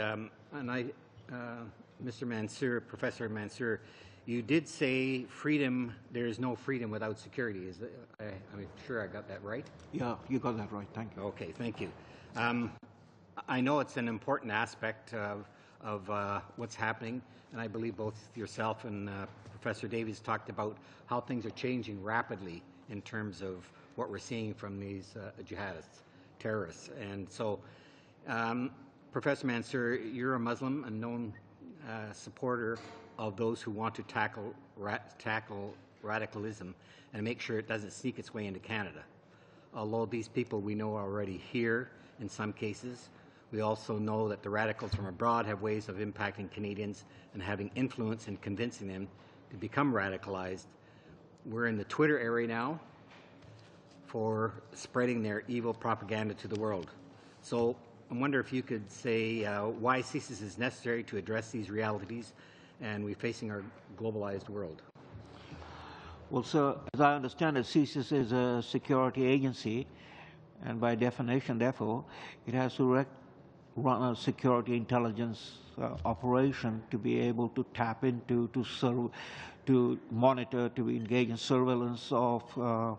Mr. Mansour, Professor Mansour, you did say freedom, there is no freedom without security. I'm sure I got that right? Yeah, you got that right. Thank you. Okay, thank you. I know it's an important aspect of what's happening, and I believe both yourself and Professor Davies talked about how things are changing rapidly in terms of what we're seeing from these jihadists, terrorists. And so, Professor Mansour, you're a Muslim, a known supporter of those who want to tackle radicalism and make sure it doesn't sneak its way into Canada. Although these people we know are already here in some cases, we also know that the radicals from abroad have ways of impacting Canadians and having influence and convincing them to become radicalized. We're in the Twitter era now for spreading their evil propaganda to the world. So I wonder if you could say why CSIS is necessary to address these realities and we're facing our globalized world. Well, sir, as I understand it, CSIS is a security agency, and by definition, therefore, it has to run a security intelligence operation to be able to tap into, to monitor, to engage in surveillance of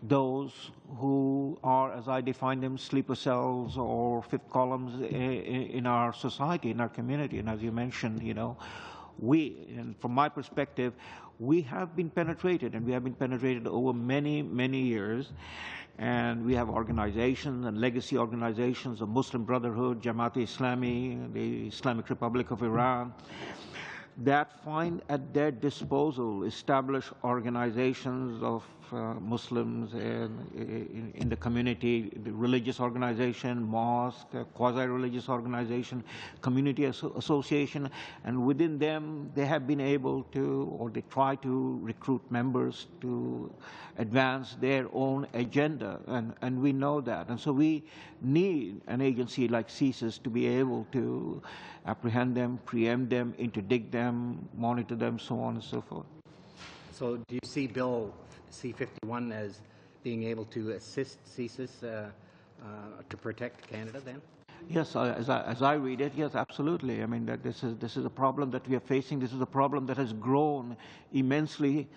those who are, as I define them, sleeper cells or fifth columns in our society, in our community. And as you mentioned, and from my perspective, we have been penetrated, and we have been penetrated over many, many years. And we have organizations and legacy organizations, the Muslim Brotherhood, Jamaat-e-Islami, the Islamic Republic of Iran, that find at their disposal established organizations of Muslims in the community, the religious organization, mosque, quasi-religious organization, community association, and within them they have been able to, or they try to recruit members to advance their own agenda, and we know that. And so we need an agency like CSIS to be able to apprehend them, preempt them, interdict them, monitor them, so on and so forth. So do you see Bill C-51 as being able to assist CSIS to protect Canada then? Yes, as I read it, yes, absolutely. I mean, that this is a problem that we are facing. This is a problem that has grown immensely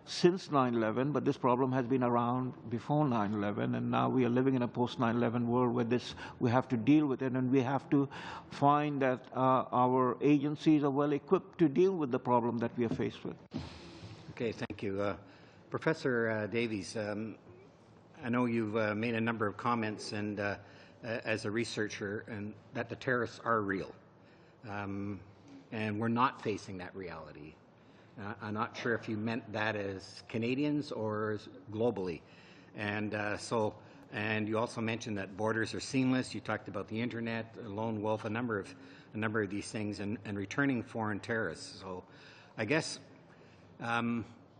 since 9/11, but this problem has been around before 9/11, and now we are living in a post-9/11 world where we have to deal with it, and we have to find that our agencies are well equipped to deal with the problem that we are faced with. Okay, thank you. Professor Davies, I know you've made a number of comments and as a researcher, and that the terrorists are real, and we're not facing that reality. I'm not sure if you meant that as Canadians or globally. And and you also mentioned that borders are seamless. You talked about the internet, lone wolf, a number of these things, and returning foreign terrorists. So I guess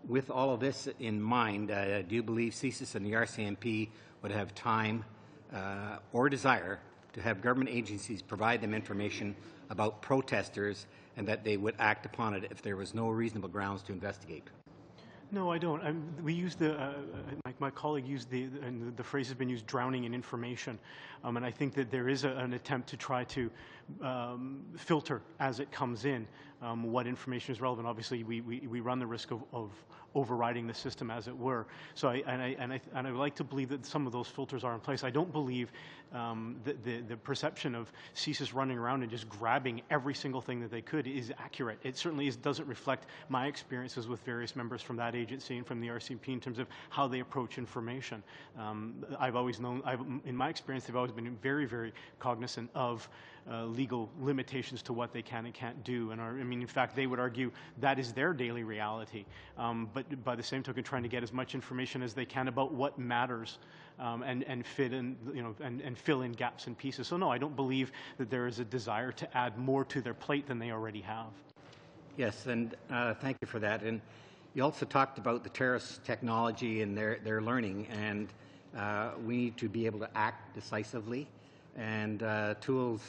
with all of this in mind, do you believe CSIS and the RCMP would have time or desire to have government agencies provide them information about protesters, and that they would act upon it if there was no reasonable grounds to investigate? No, I don't. We use my colleague used and the phrase has been used, drowning in information. And I think that there is an attempt to try to filter as it comes in what information is relevant. Obviously, we run the risk of overriding the system, as it were. So I would like to believe that some of those filters are in place. I don't believe the perception of CSIS running around and just grabbing every single thing that they could is accurate. It certainly doesn't reflect my experiences with various members from that agency and from the RCMP in terms of how they approach information. I've always known, in my experience, they've always been very, very cognizant of legal limitations to what they can and can't do. And in fact, they would argue that is their daily reality. But by the same token, trying to get as much information as they can about what matters and fit in, and fill in gaps and pieces. So no, I don't believe that there is a desire to add more to their plate than they already have. Yes, and thank you for that. And you also talked about the terrorist technology and their learning, and we need to be able to act decisively and tools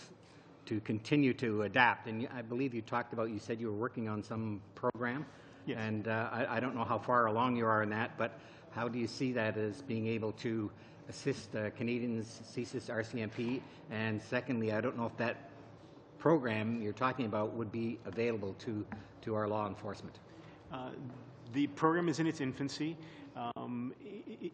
to continue to adapt. And I believe you talked about, you said you were working on some program. Yes. And I don't know how far along you are in that, but how do you see that as being able to assist Canadians, CSIS, RCMP? And secondly, I don't know if that program you're talking about would be available to our law enforcement. The program is in its infancy.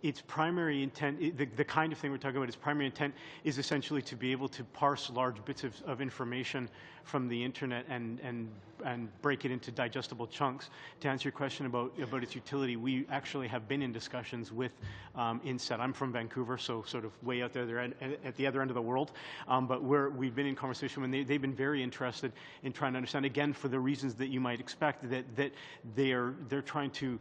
Its primary intent, the kind of thing we're talking about, its primary intent is essentially to be able to parse large bits of information from the internet and break it into digestible chunks. To answer your question about its utility, we actually have been in discussions with INSET. I'm from Vancouver, so sort of way out there, they're at the other end of the world. But we've been in conversation, and they've been very interested in trying to understand, again, for the reasons that you might expect, that they're trying to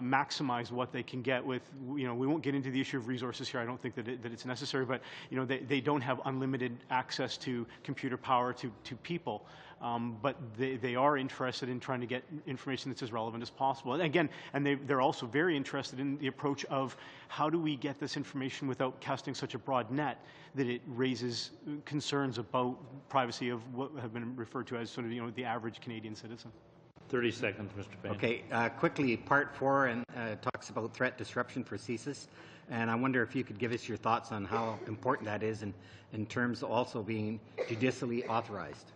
maximize what they can get with, we won't get into the issue of resources here. I don't think that it's necessary, but they don't have unlimited access to computer power to people, but they are interested in trying to get information that's as relevant as possible. And again, they're also very interested in the approach of how do we get this information without casting such a broad net that it raises concerns about privacy of what have been referred to as sort of the average Canadian citizen. 30 seconds, Mr. Payne. Okay, quickly, part 4 talks about threat disruption for CSIS, and I wonder if you could give us your thoughts on how important that is in terms of also being judicially authorized.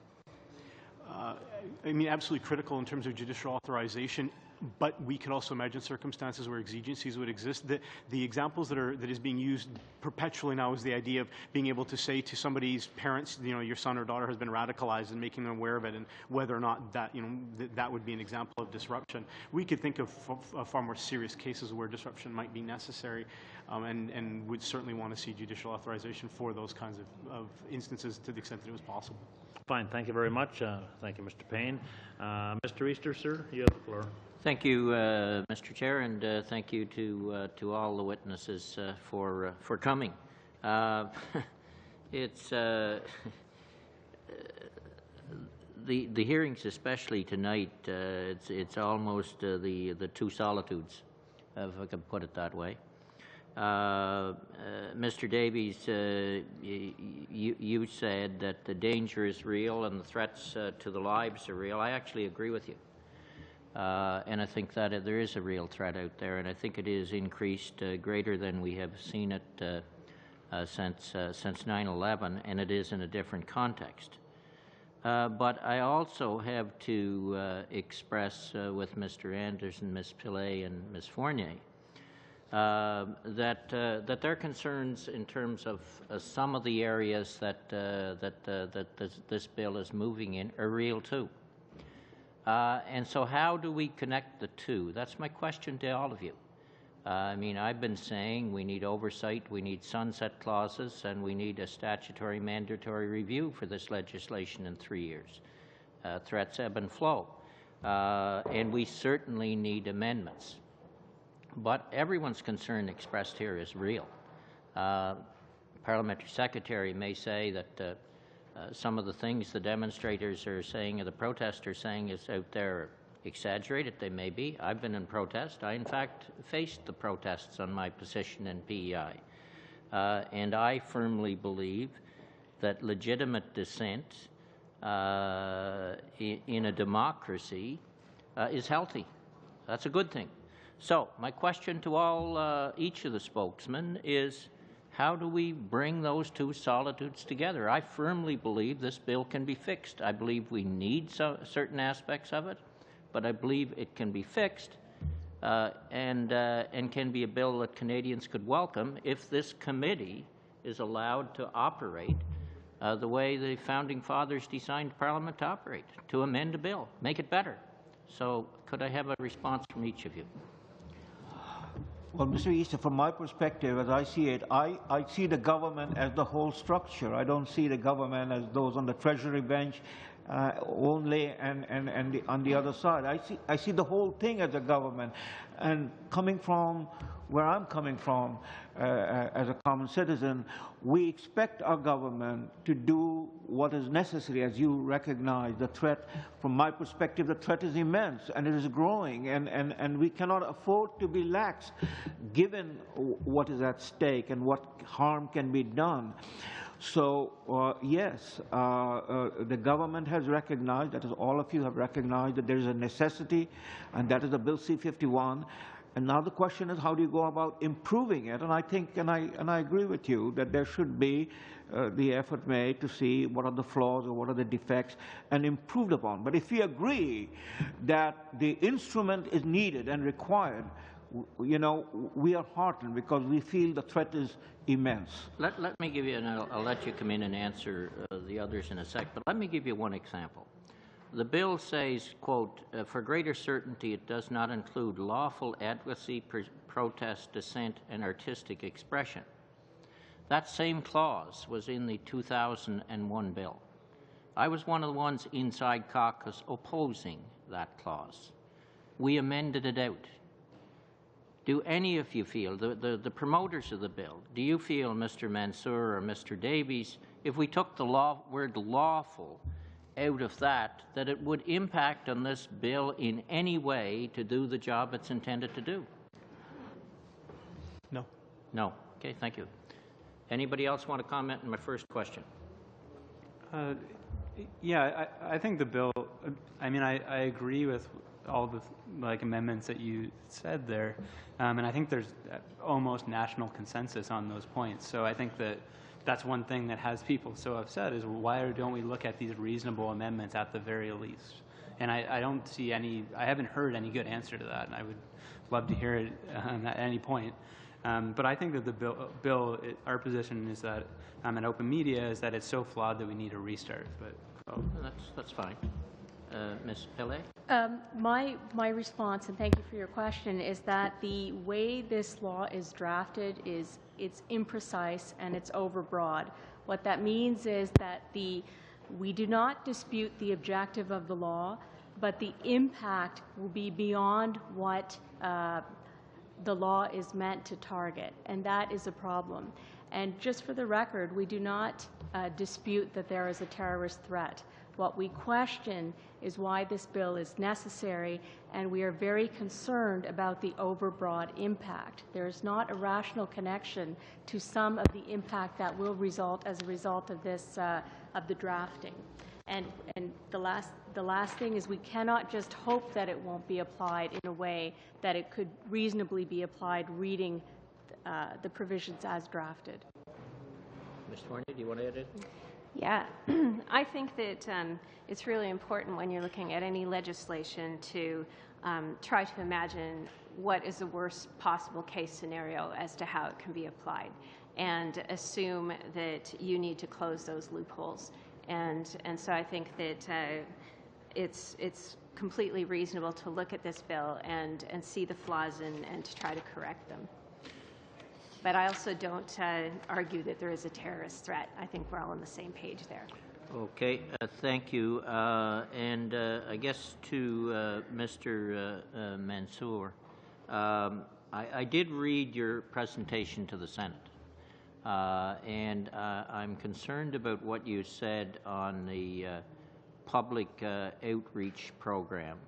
I mean, absolutely critical in terms of judicial authorization, but we could also imagine circumstances where exigencies would exist. The examples that is being used perpetually now is the idea of being able to say to somebody's parents, you know, your son or daughter has been radicalized, and making them aware of it, and whether or not that, you know, that would be an example of disruption. We could think of far more serious cases where disruption might be necessary, and would certainly want to see judicial authorization for those kinds of instances to the extent that it was possible. Fine. Thank you very much. Thank you, Mr. Payne. Mr. Easter, sir, you have the floor. Thank you, Mr. Chair, and thank you to all the witnesses for coming. It's the hearings, especially tonight. It's almost the two solitudes, if I can put it that way. Mr. Davies, you said that the danger is real and the threats to the lives are real. I actually agree with you. And I think that there is a real threat out there, and I think it is increased greater than we have seen it since 9/11, and it is in a different context. But I also have to express with Mr. Anderson, Ms. Pillay, and Ms. Fournier that their concerns in terms of some of the areas that this bill is moving in are real too. And so how do we connect the two? That's my question to all of you. I mean, I've been saying we need oversight, we need sunset clauses, and we need a statutory mandatory review for this legislation in 3 years. Threats ebb and flow. And we certainly need amendments. But everyone's concern expressed here is real. Parliamentary Secretary may say that some of the things the demonstrators are saying or the protesters are saying is out there exaggerated. They may be. I've been in protest. I, in fact, faced the protests on my position in PEI. And I firmly believe that legitimate dissent in a democracy is healthy. That's a good thing. So my question to all, each of the spokesmen is, how do we bring those two solitudes together? I firmly believe this bill can be fixed. I believe we need certain aspects of it, but I believe it can be fixed and can be a bill that Canadians could welcome if this committee is allowed to operate the way the Founding Fathers designed Parliament to operate, to amend a bill, make it better. So could I have a response from each of you? Well, Mr. Easter, from my perspective, as I see it, I see the government as the whole structure. I don't see the government as those on the Treasury bench only and on the other side. I see the whole thing as a government. And coming from where I'm coming from as a common citizen, we expect our government to do what is necessary. As you recognize, the threat, from my perspective, the threat is immense and it is growing, and we cannot afford to be lax given what is at stake and what harm can be done. So, yes, the government has recognized, that is, all of you have recognized, that there is a necessity, and that is the Bill C-51. And now the question is, how do you go about improving it? And I think, and I agree with you, that there should be the effort made to see what are the flaws or what are the defects and improved upon. But if we agree that the instrument is needed and required, you know, we are heartened because we feel the threat is immense. Let me give you, and I'll let you come in and answer the others in a sec, but let me give you one example. The bill says, quote, for greater certainty, it does not include lawful advocacy, protest, dissent, and artistic expression. That same clause was in the 2001 bill. I was one of the ones inside caucus opposing that clause. We amended it out. Do any of you feel, the promoters of the bill, do you feel, Mr. Mansour or Mr. Davies, if we took the word lawful out of that it would impact on this bill in any way to do the job it's intended to do? No. No. Okay, thank you. Anybody else want to comment on my first question? Yeah, I think the bill, I mean, I agree with all the amendments that you said there, and I think there's almost national consensus on those points. So I think that that's one thing that has people so upset is why don't we look at these reasonable amendments at the very least? And I don't see any, I haven't heard any good answer to that, and I would love to hear it at any point. But I think that the bill our position is that at Open Media is that it's so flawed that we need a restart. But That's fine. Ms. Pillay? My response, and thank you for your question, is that the way this law is drafted is it's imprecise and it's overbroad. What that means is that we do not dispute the objective of the law, but the impact will be beyond what the law is meant to target, and that is a problem. And just for the record, we do not dispute that there is a terrorist threat. What we question is why this bill is necessary, and we are very concerned about the overbroad impact. There is not a rational connection to some of the impact that will result as a result of this, of the drafting. And the last thing is we cannot just hope that it won't be applied in a way that it could reasonably be applied reading the provisions as drafted. Ms. Thornley, do you want to add it? Yeah, I think that it's really important when you're looking at any legislation to try to imagine what is the worst possible case scenario as to how it can be applied, and assume that you need to close those loopholes. And so I think that it's completely reasonable to look at this bill and see the flaws and to try to correct them. But I also don't argue that there is a terrorist threat. I think we're all on the same page there. Okay, thank you. And I guess to Mr. Mansour, I did read your presentation to the Senate, and I'm concerned about what you said on the public outreach program,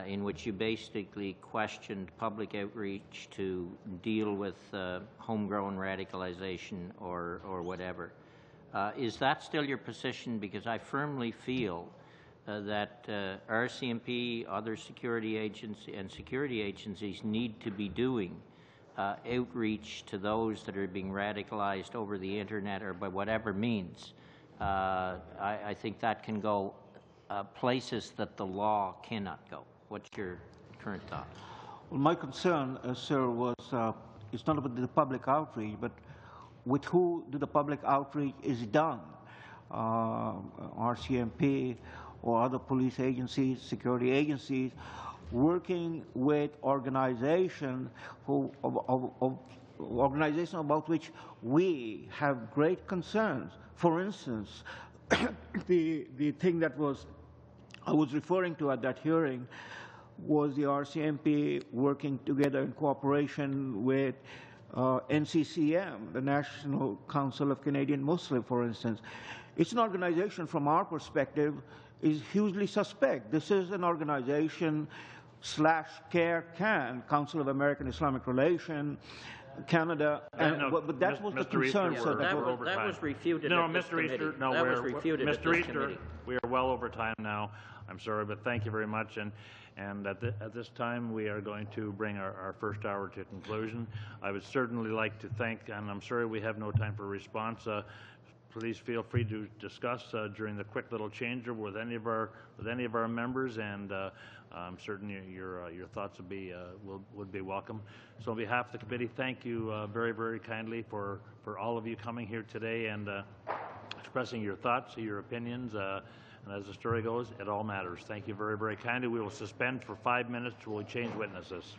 in which you basically questioned public outreach to deal with homegrown radicalization or whatever. Is that still your position? Because I firmly feel that RCMP, other security agencies need to be doing outreach to those that are being radicalized over the internet or by whatever means. I think that can go places that the law cannot go. What's your current thought? Well, my concern, sir, was it's not about the public outreach, but with who the public outreach is done. RCMP or other police agencies, security agencies, working with organizations organizations about which we have great concerns. For instance, the thing that I was referring to at that hearing was the RCMP working together in cooperation with NCCM, the National Council of Canadian Muslims, for instance. It's an organization, from our perspective, is hugely suspect. This is an organization / CARE-CAN, Council of American Islamic Relations, Canada, but that was the concern, sir. That was refuted. No, at this Mr. Easter, committee. no, that was refuted at Mr. this Easter, committee. we are well over time now. I'm sorry, but thank you very much. And at this time, we are going to bring our first hour to conclusion. I would certainly like to thank, and I'm sorry we have no time for response. Please feel free to discuss during the quick little changeover with any of our members, and I'm certain your thoughts would be welcome. So on behalf of the committee, thank you very, very kindly for all of you coming here today and expressing your thoughts, your opinions. And as the story goes, it all matters. Thank you very, very kindly. We will suspend for 5 minutes till we change witnesses.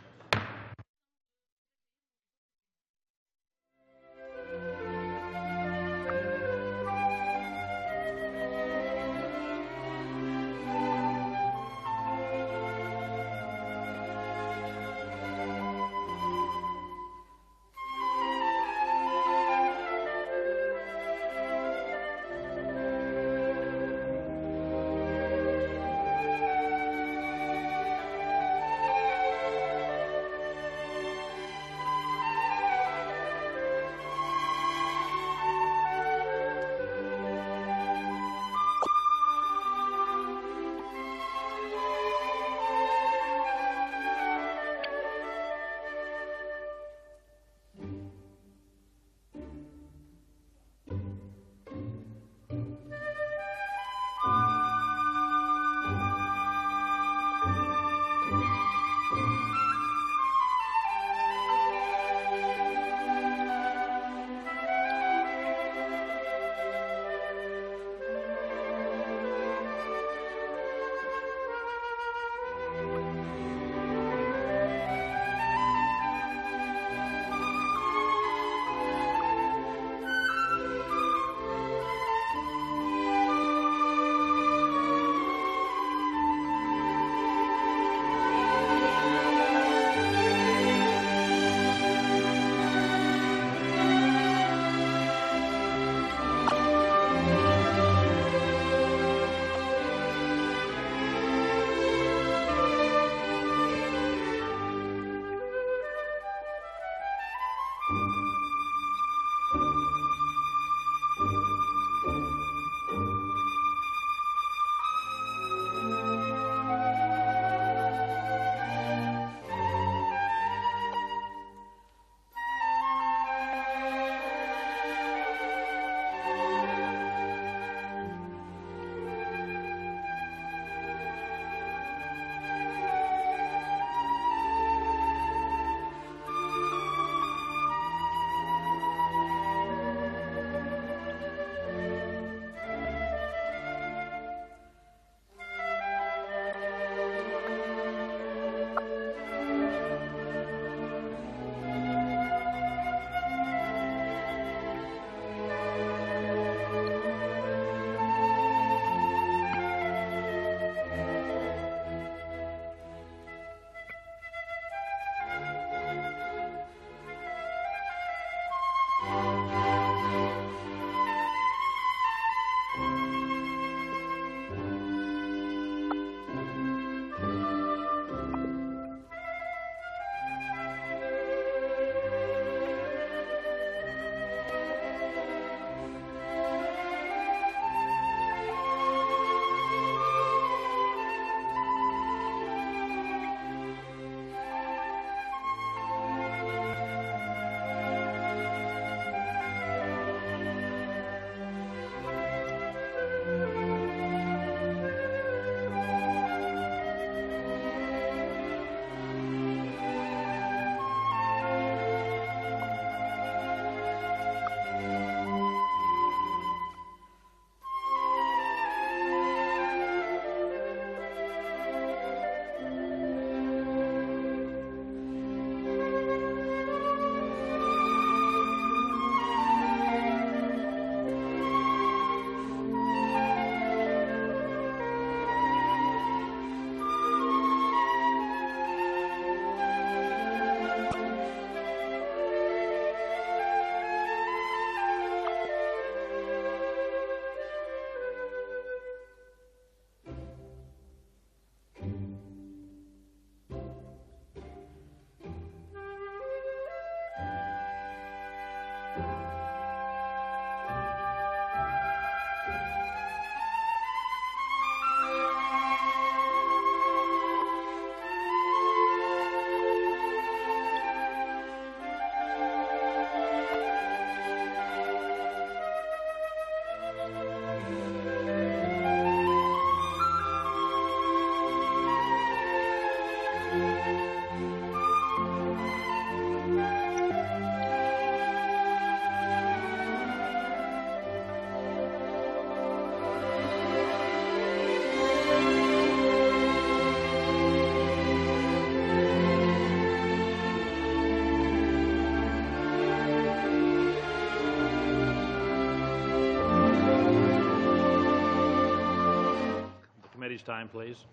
time, please.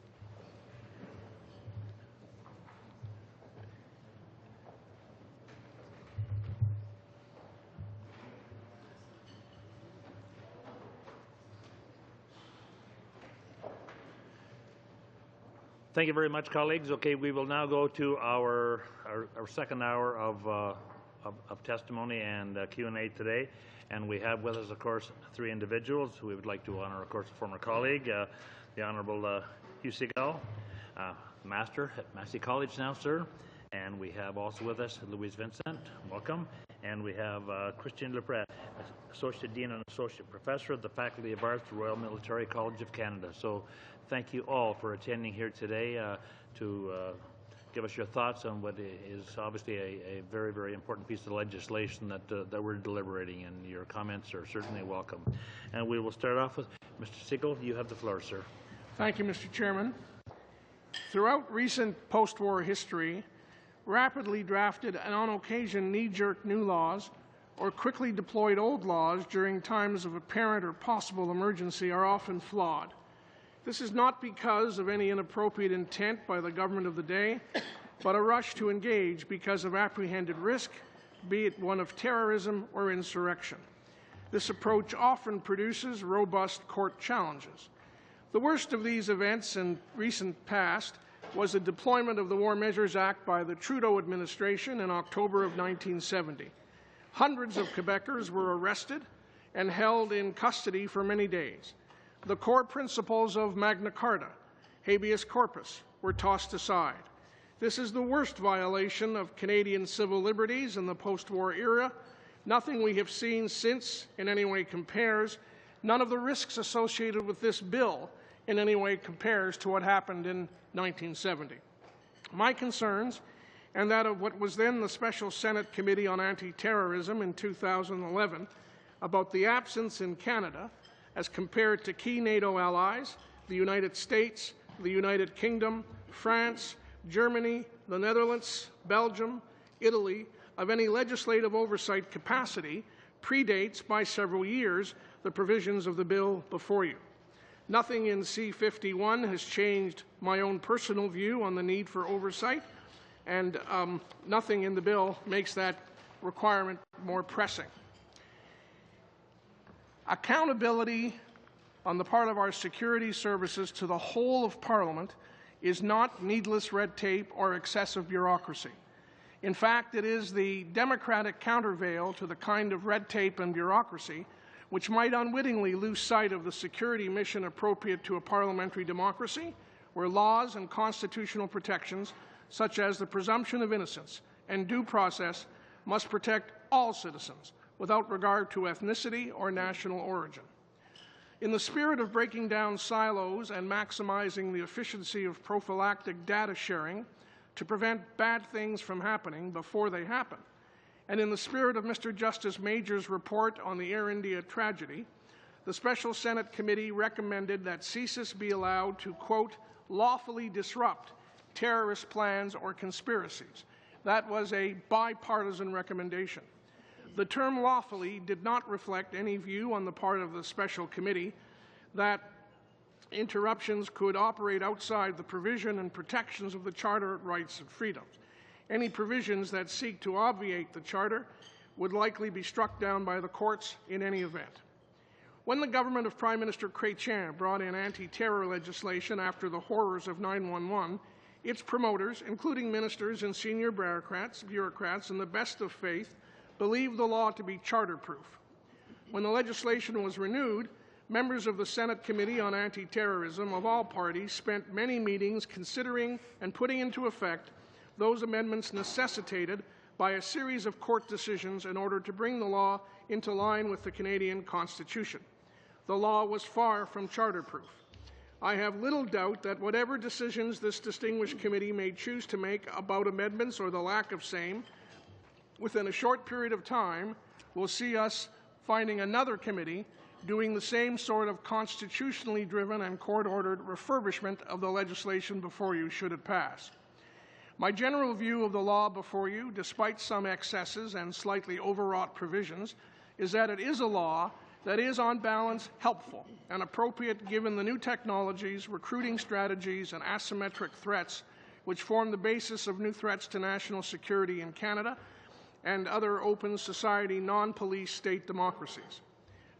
Thank you very much, colleagues. Okay, we will now go to our second hour of testimony and Q&A today. And we have with us, of course, three individuals who we would like to honor, of course, a former colleague, the Honourable Hugh Segal, Master at Massey College now, sir. And we have also with us Louise Vincent, welcome. And we have Christian Lepret, Associate Dean and Associate Professor of the Faculty of Arts, Royal Military College of Canada. So thank you all for attending here today to give us your thoughts on what is obviously a very, very important piece of legislation that we're deliberating, and your comments are certainly welcome. And we will start off with Mr. Segal. You have the floor, sir. Thank you, Mr. Chairman. Throughout recent post-war history, rapidly drafted and on occasion knee-jerk new laws or quickly deployed old laws during times of apparent or possible emergency are often flawed. This is not because of any inappropriate intent by the government of the day, but a rush to engage because of apprehended risk, be it one of terrorism or insurrection. This approach often produces robust court challenges. The worst of these events in recent past was the deployment of the War Measures Act by the Trudeau administration in October of 1970. Hundreds of Quebecers were arrested and held in custody for many days. The core principles of Magna Carta, habeas corpus, were tossed aside. This is the worst violation of Canadian civil liberties in the post-war era. Nothing we have seen since in any way compares. None of the risks associated with this bill in any way compares to what happened in 1970. My concerns, and that of what was then the Special Senate Committee on Anti-Terrorism in 2011, about the absence in Canada as compared to key NATO allies, the United States, the United Kingdom, France, Germany, the Netherlands, Belgium, Italy, of any legislative oversight capacity, predates by several years the provisions of the bill before you. Nothing in C-51 has changed my own personal view on the need for oversight, and nothing in the bill makes that requirement more pressing. Accountability on the part of our security services to the whole of Parliament is not needless red tape or excessive bureaucracy. In fact, it is the democratic countervail to the kind of red tape and bureaucracy which might unwittingly lose sight of the security mission appropriate to a parliamentary democracy, where laws and constitutional protections, such as the presumption of innocence and due process, must protect all citizens, without regard to ethnicity or national origin. In the spirit of breaking down silos and maximizing the efficiency of prophylactic data sharing to prevent bad things from happening before they happen, and in the spirit of Mr. Justice Major's report on the Air India tragedy, the Special Senate Committee recommended that CSIS be allowed to, quote, lawfully disrupt terrorist plans or conspiracies. That was a bipartisan recommendation. The term lawfully did not reflect any view on the part of the Special Committee that interruptions could operate outside the provision and protections of the Charter of Rights and Freedoms. Any provisions that seek to obviate the Charter would likely be struck down by the courts in any event. When the government of Prime Minister Chrétien brought in anti-terror legislation after the horrors of 9/11, its promoters, including ministers and senior bureaucrats in the best of faith, believed the law to be charter-proof. When the legislation was renewed, members of the Senate Committee on Anti-Terrorism of all parties spent many meetings considering and putting into effect those amendments necessitated by a series of court decisions in order to bring the law into line with the Canadian Constitution. The law was far from charter-proof. I have little doubt that whatever decisions this distinguished committee may choose to make about amendments or the lack of same, within a short period of time, will see us finding another committee doing the same sort of constitutionally driven and court-ordered refurbishment of the legislation before you should it pass. My general view of the law before you, despite some excesses and slightly overwrought provisions, is that it is a law that is, on balance, helpful and appropriate given the new technologies, recruiting strategies, and asymmetric threats which form the basis of new threats to national security in Canada and other open society, non-police state democracies.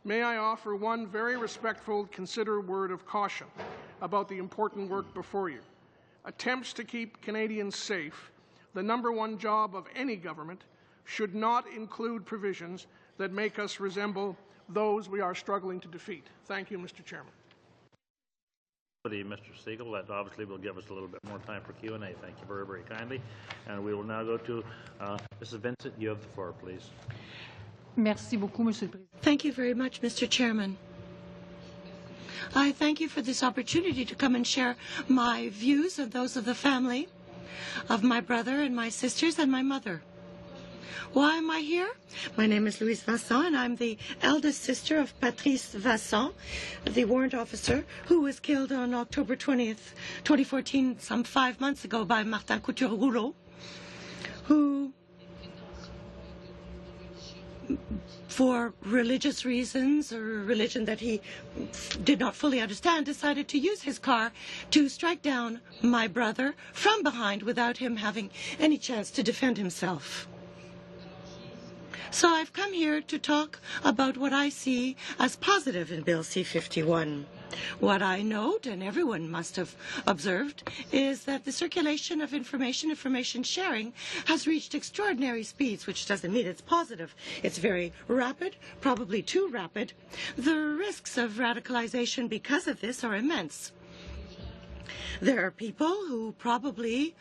May I offer one very respectful, considered word of caution about the important work before you. Attempts to keep Canadians safe, the #1 job of any government, should not include provisions that make us resemble those we are struggling to defeat. Thank you, Mr. Chairman. Mr. Siegel, that obviously will give us a little bit more time for Q&A. Thank you very, very kindly. And we will now go to Mrs. Vincent. You have the floor, please. Merci beaucoup, Monsieur le Président. Thank you very much, Mr. Chairman. I thank you for this opportunity to come and share my views and those of the family of my brother and my sisters and my mother. Why am I here? My name is Louise Vincent, and I'm the eldest sister of Patrice Vincent, the warrant officer who was killed on October 20th, 2014, some 5 months ago, by Martin Couture-Rouleau, who, for religious reasons or religion that he did not fully understand, decided to use his car to strike down my brother from behind without him having any chance to defend himself. So I've come here to talk about what I see as positive in Bill C-51. What I note, and everyone must have observed, is that the circulation of information sharing, has reached extraordinary speeds, which doesn't mean it's positive. It's very rapid, probably too rapid. The risks of radicalization because of this are immense. There are people who probably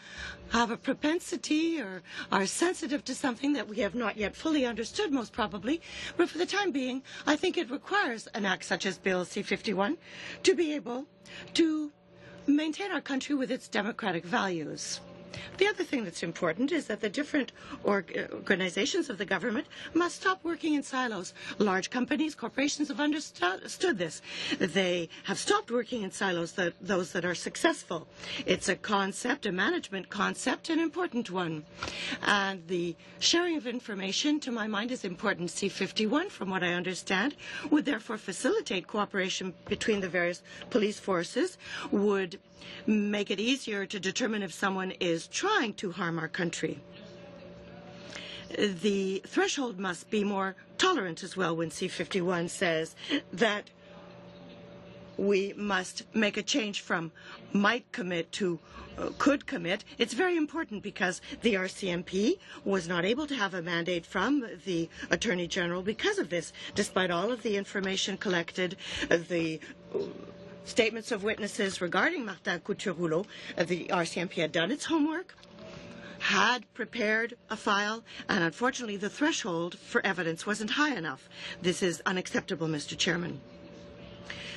have a propensity or are sensitive to something that we have not yet fully understood, most probably. But for the time being, I think it requires an act such as Bill C-51 to be able to maintain our country with its democratic values. The other thing that's important is that the different organizations of the government must stop working in silos. Large companies, corporations have understood this. They have stopped working in silos, those that are successful. It's a concept, a management concept, an important one. And the sharing of information, to my mind, is important. C-51, from what I understand, would therefore facilitate cooperation between the various police forces, would make it easier to determine if someone is trying to harm our country. The threshold must be more tolerant as well when C-51 says that we must make a change from might commit to could commit. It's very important because the RCMP was not able to have a mandate from the Attorney General because of this, despite all of the information collected, the statements of witnesses regarding Martin Couture-Rouleau. The RCMP had done its homework, had prepared a file, and unfortunately the threshold for evidence wasn't high enough. This is unacceptable, Mr. Chairman.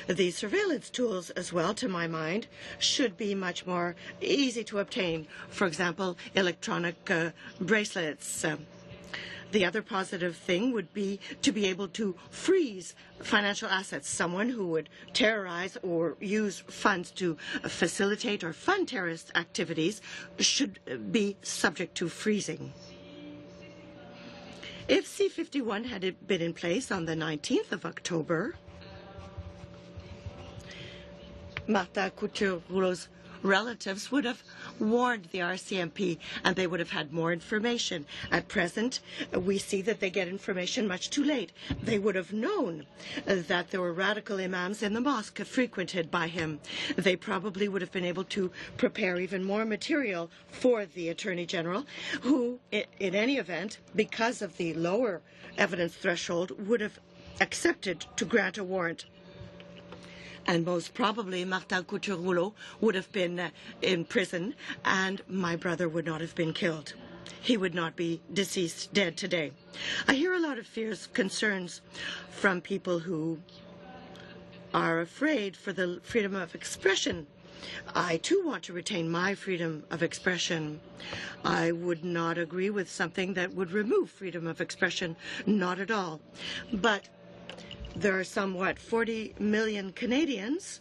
The surveillance tools as well, to my mind, should be much more easy to obtain. For example, electronic bracelets. The other positive thing would be to be able to freeze financial assets. Someone who would terrorize or use funds to facilitate or fund terrorist activities should be subject to freezing. If C-51 had been in place on the 19th of October, Martin Couture-Rouleau's relatives would have warned the RCMP and they would have had more information. At present, we see that they get information much too late. They would have known that there were radical imams in the mosque frequented by him. They probably would have been able to prepare even more material for the Attorney General, who, in any event, because of the lower evidence threshold, would have accepted to grant a warrant. And most probably Martin Couture-Rouleau would have been in prison and my brother would not have been killed. He would not be deceased, dead today. I hear a lot of fears, concerns from people who are afraid for the freedom of expression. I too want to retain my freedom of expression. I would not agree with something that would remove freedom of expression, not at all. But there are somewhat 40 million Canadians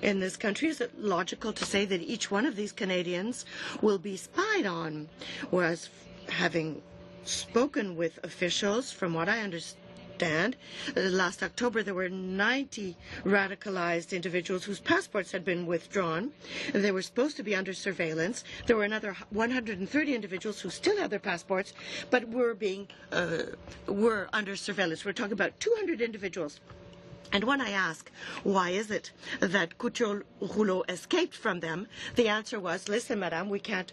in this country. Is it logical to say that each one of these Canadians will be spied on? Whereas, having spoken with officials, from what I understand, understand. Last October, there were 90 radicalized individuals whose passports had been withdrawn. They were supposed to be under surveillance. There were another 130 individuals who still had their passports, but were under surveillance. We're talking about 200 individuals. And when I ask, why is it that Couture Rouleau escaped from them, the answer was, listen, madame, we can't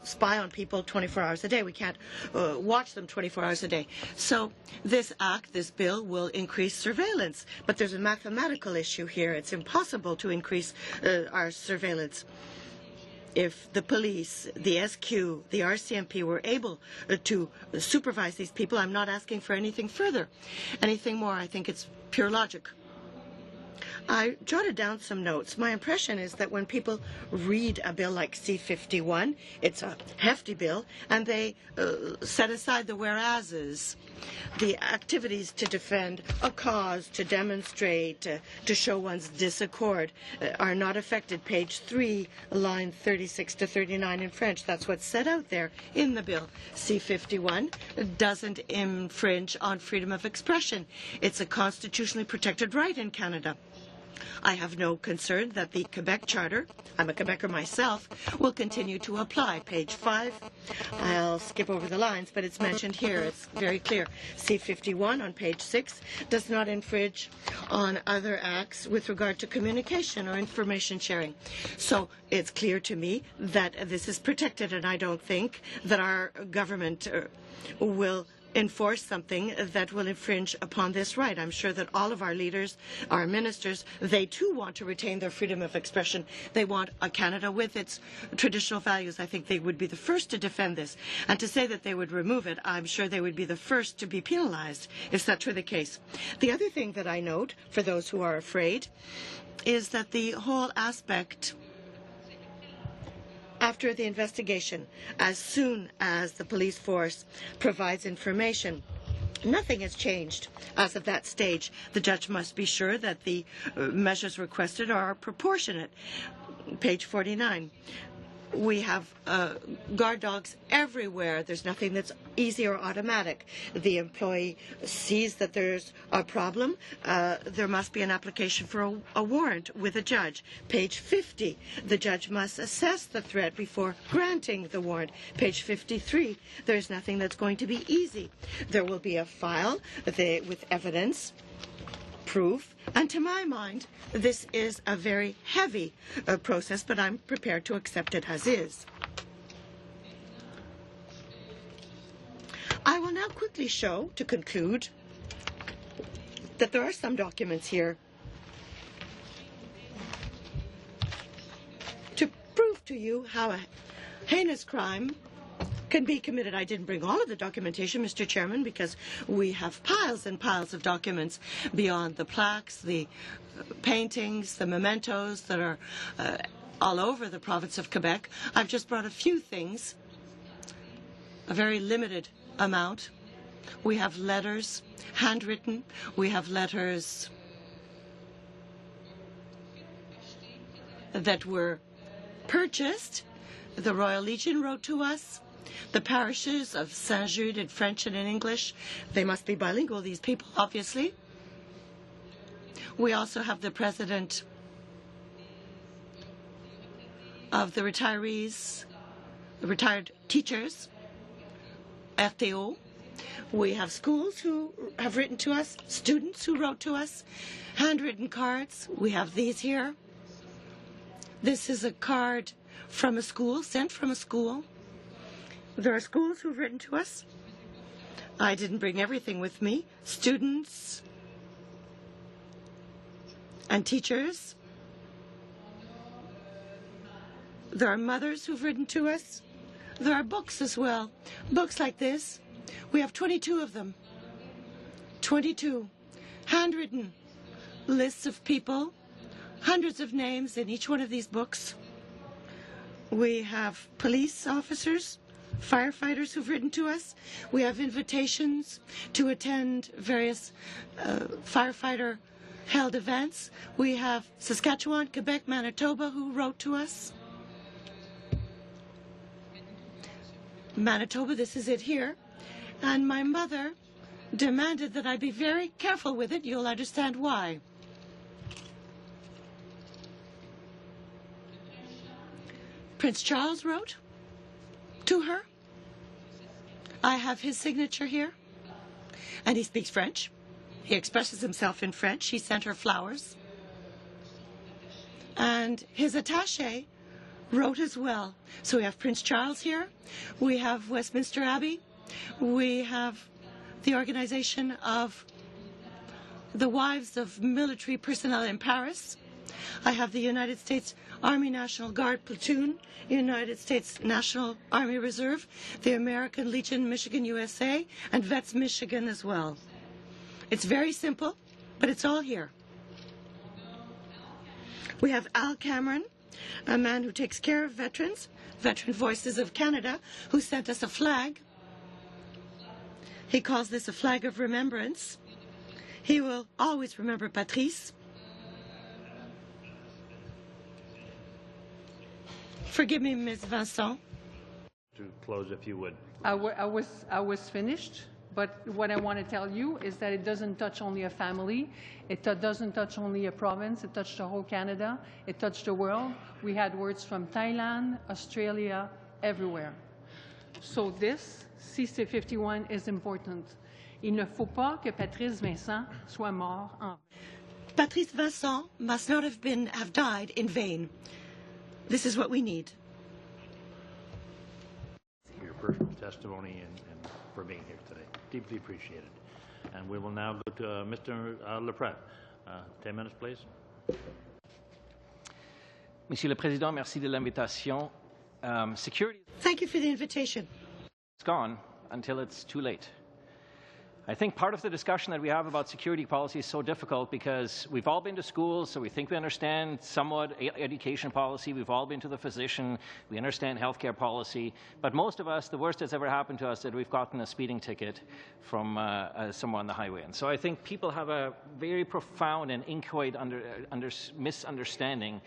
spy on people 24 hours a day. We can't watch them 24 hours a day. So this act, this bill, will increase surveillance. But there's a mathematical issue here. It's impossible to increase our surveillance. If the police, the SEC, the RCMP were able to supervise these people, I'm not asking for anything further. Anything more, I think it's pure logic. I jotted down some notes. My impression is that when people read a bill like C-51, it's a hefty bill, and they set aside the whereases, the activities to defend a cause, to demonstrate, to show one's disaccord, are not affected. Page 3, line 36 to 39 in French. That's what's set out there in the bill. C-51 doesn't infringe on freedom of expression. It's a constitutionally protected right in Canada. I have no concern that the Quebec Charter, I'm a Quebecer myself, will continue to apply. Page 5, I'll skip over the lines, but it's mentioned here. It's very clear. C-51 on page 6 does not infringe on other acts with regard to communication or information sharing. So it's clear to me that this is protected, and I don't think that our government will enforce something that will infringe upon this right. I'm sure that all of our leaders, our ministers, they too want to retain their freedom of expression. They want a Canada with its traditional values. I think they would be the first to defend this. And to say that they would remove it, I'm sure they would be the first to be penalized if that were the case. The other thing that I note, for those who are afraid, is that the whole aspect after the investigation, as soon as the police force provides information, nothing has changed as of that stage. The judge must be sure that the measures requested are proportionate. Page 49. We have guard dogs everywhere. There's nothing that's easy or automatic. The employee sees that there's a problem. There must be an application for a warrant with a judge. Page 50, the judge must assess the threat before granting the warrant. Page 53, there's nothing that's going to be easy. There will be a file with evidence, proof, and to my mind, this is a very heavy process, but I'm prepared to accept it as is. I will now quickly show, to conclude, that there are some documents here to prove to you how a heinous crime can be committed. I didn't bring all of the documentation, Mr. Chairman, because we have piles and piles of documents beyond the plaques, the paintings, the mementos that are all over the province of Quebec. I've just brought a few things, a very limited amount. We have letters, handwritten. We have letters that were purchased. The Royal Legion wrote to us. The parishes of Saint-Jude in French and in English, they must be bilingual, these people, obviously. We also have the president of the retirees, the retired teachers, RTO. We have schools who have written to us, students who wrote to us, handwritten cards. We have these here. This is a card from a school, sent from a school. There are schools who've written to us. I didn't bring everything with me. Students and teachers. There are mothers who've written to us. There are books as well. Books like this. We have 22 of them. 22 handwritten lists of people, hundreds of names in each one of these books. We have police officers, firefighters who've written to us. We have invitations to attend various firefighter-held events. We have Saskatchewan, Quebec, Manitoba who wrote to us. Manitoba, this is it here. And my mother demanded that I be very careful with it. You'll understand why. Prince Charles wrote to her. I have his signature here. And he speaks French. He expresses himself in French. He sent her flowers. And his attaché wrote as well. So we have Prince Charles here. We have Westminster Abbey. We have the organization of the wives of military personnel in Paris. I have the United States Army National Guard Platoon, United States National Army Reserve, the American Legion Michigan, USA, and Vets Michigan as well. It's very simple, but it's all here. We have Al Cameron, a man who takes care of veterans, Veteran Voices of Canada, who sent us a flag. He calls this a flag of remembrance. He will always remember Patrice. Forgive me, Ms. Vincent. To close, if you would. I was finished, but what I want to tell you is that it doesn't touch only a family. It doesn't touch only a province. It touched the whole Canada. It touched the world. We had words from Thailand, Australia, everywhere. So this, CC51, is important. Il ne faut pas que Patrice Vincent soit mort en vain. Patrice Vincent must not have died in vain. This is what we need. For your personal testimony and for being here today. Deeply appreciated. And we will now go to Mr. Leprette. 10 minutes, please. Monsieur le Président, merci de l'invitation. Security Thank you for the invitation. is gone until it's too late. I think part of the discussion that we have about security policy is so difficult because we've all been to school, so we think we understand somewhat education policy. We've all been to the physician. We understand healthcare policy. But most of us, the worst that's ever happened to us is that we've gotten a speeding ticket from someone on the highway. And so I think people have a very profound and inchoate misunderstanding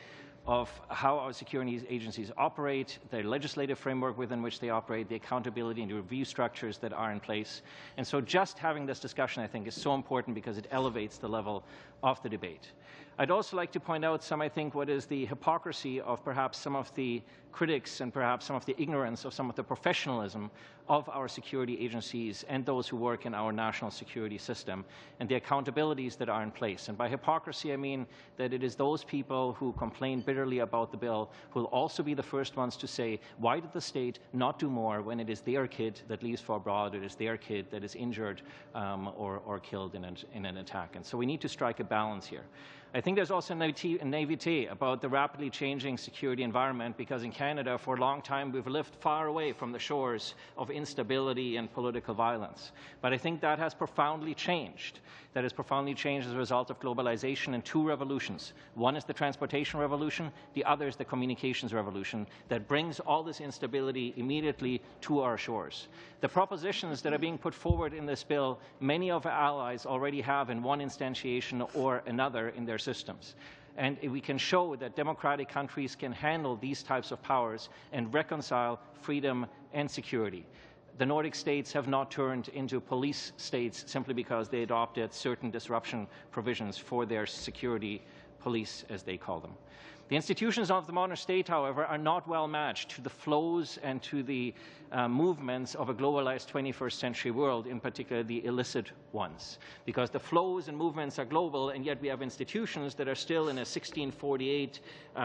of how our security agencies operate, the legislative framework within which they operate, the accountability and the review structures that are in place. And so just having this discussion, I think, is so important because it elevates the level of the debate. I'd also like to point out I think, what is the hypocrisy of perhaps some of the critics and perhaps some of the ignorance of some of the professionalism of our security agencies and those who work in our national security system and the accountabilities that are in place. And by hypocrisy, I mean that it is those people who complain bitterly about the bill who will also be the first ones to say, why did the state not do more when it is their kid that leaves for abroad, it is their kid that is injured or killed in an attack. And so we need to strike a balance here. I think there's also naivete about the rapidly changing security environment because in Canada, for a long time, we've lived far away from the shores of instability and political violence. But I think that has profoundly changed. That has profoundly changed as a result of globalization and two revolutions. One is the transportation revolution, the other is the communications revolution that brings all this instability immediately to our shores. The propositions that are being put forward in this bill, many of our allies already have in one instantiation or another in their systems. And we can show that democratic countries can handle these types of powers and reconcile freedom and security. The Nordic states have not turned into police states simply because they adopted certain disruption provisions for their security police, as they call them. The institutions of the modern state, however, are not well matched to the flows and to the movements of a globalized 21st century world, in particular the illicit ones. Because the flows and movements are global, and yet we have institutions that are still in a 1648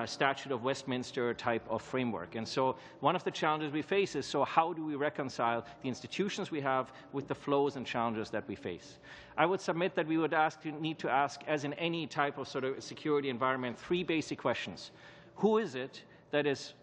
Statute of Westminster type of framework. And so one of the challenges we face is, so how do we reconcile the institutions we have with the flows and challenges that we face? I would submit that we would need to ask, as in any type of sort of security environment, three basic questions. Who is it that is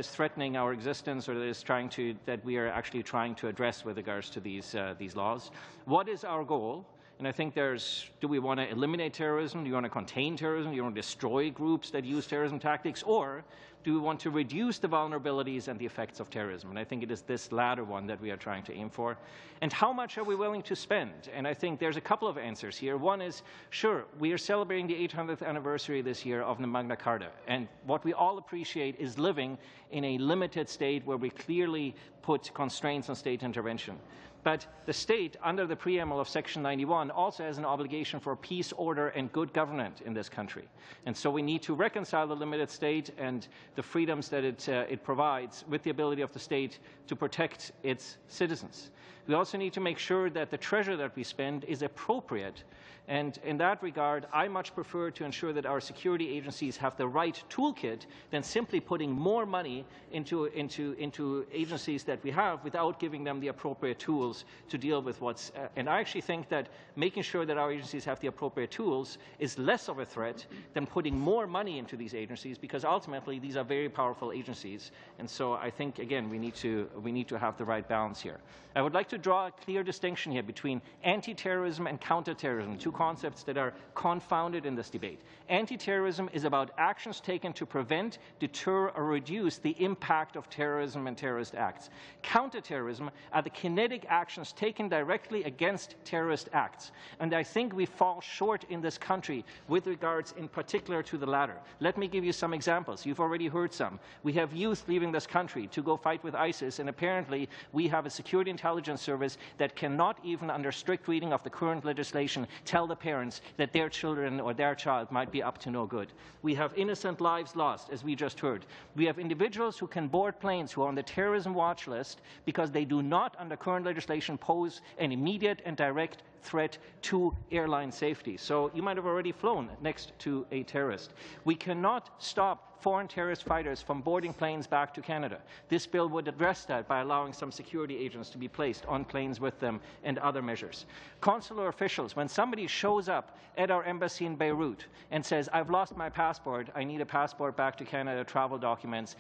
threatening our existence, or that we are actually trying to address with regards to these laws? What is our goal? And I think do we want to eliminate terrorism? Do you want to contain terrorism? Do you want to destroy groups that use terrorism tactics? Or do we want to reduce the vulnerabilities and the effects of terrorism? And I think it is this latter one that we are trying to aim for. And how much are we willing to spend? And I think there's a couple of answers here. One is, sure, we are celebrating the 800th anniversary this year of the Magna Carta. And what we all appreciate is living in a limited state where we clearly put constraints on state intervention. But the state, under the preamble of Section 91, also has an obligation for peace, order, and good governance in this country. And so we need to reconcile the limited state and the freedoms that it provides with the ability of the state to protect its citizens. We also need to make sure that the treasure that we spend is appropriate. And in that regard, I much prefer to ensure that our security agencies have the right toolkit than simply putting more money into agencies that we have without giving them the appropriate tools to deal with what's... and I actually think that making sure that our agencies have the appropriate tools is less of a threat than putting more money into these agencies, because ultimately these are very powerful agencies. And so I think, again, we need to have the right balance here. I would like to draw a clear distinction here between anti-terrorism and counter-terrorism, two concepts that are confounded in this debate. Anti-terrorism is about actions taken to prevent, deter, or reduce the impact of terrorism and terrorist acts. Counter-terrorism are the kinetic actions taken directly against terrorist acts. And I think we fall short in this country with regards in particular to the latter. Let me give you some examples. You've already heard some. We have youth leaving this country to go fight with ISIS, and apparently we have a security intelligence service that cannot even, under strict reading of the current legislation, tell the parents that their children or their child might be up to no good. We have innocent lives lost, as we just heard. We have individuals who can board planes who are on the terrorism watch list because they do not, under current legislation, pose an immediate and direct threat to airline safety. So you might have already flown next to a terrorist. We cannot stop foreign terrorist fighters from boarding planes back to Canada. This bill would address that by allowing some security agents to be placed on planes with them and other measures. Consular officials, when somebody shows up at our embassy in Beirut and says, "I've lost my passport, I need a passport back to Canada, travel documents,"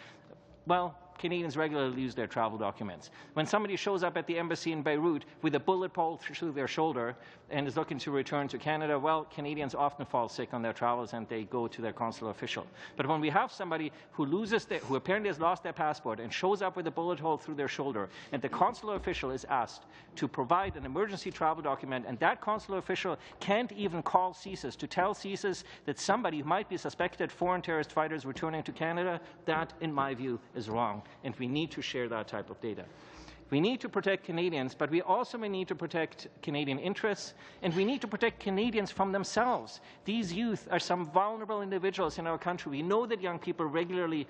well, Canadians regularly lose their travel documents. When somebody shows up at the embassy in Beirut with a bullet hole through their shoulder and is looking to return to Canada, well, Canadians often fall sick on their travels and they go to their consular official. But when we have somebody who who apparently has lost their passport and shows up with a bullet hole through their shoulder, and the consular official is asked to provide an emergency travel document, and that consular official can't even call CSIS to tell CSIS that somebody who might be suspected foreign terrorist fighters returning to Canada, that, in my view, is wrong. And we need to share that type of data. We need to protect Canadians, but we also need to protect Canadian interests, and we need to protect Canadians from themselves. These youth are some vulnerable individuals in our country. We know that young people regularly,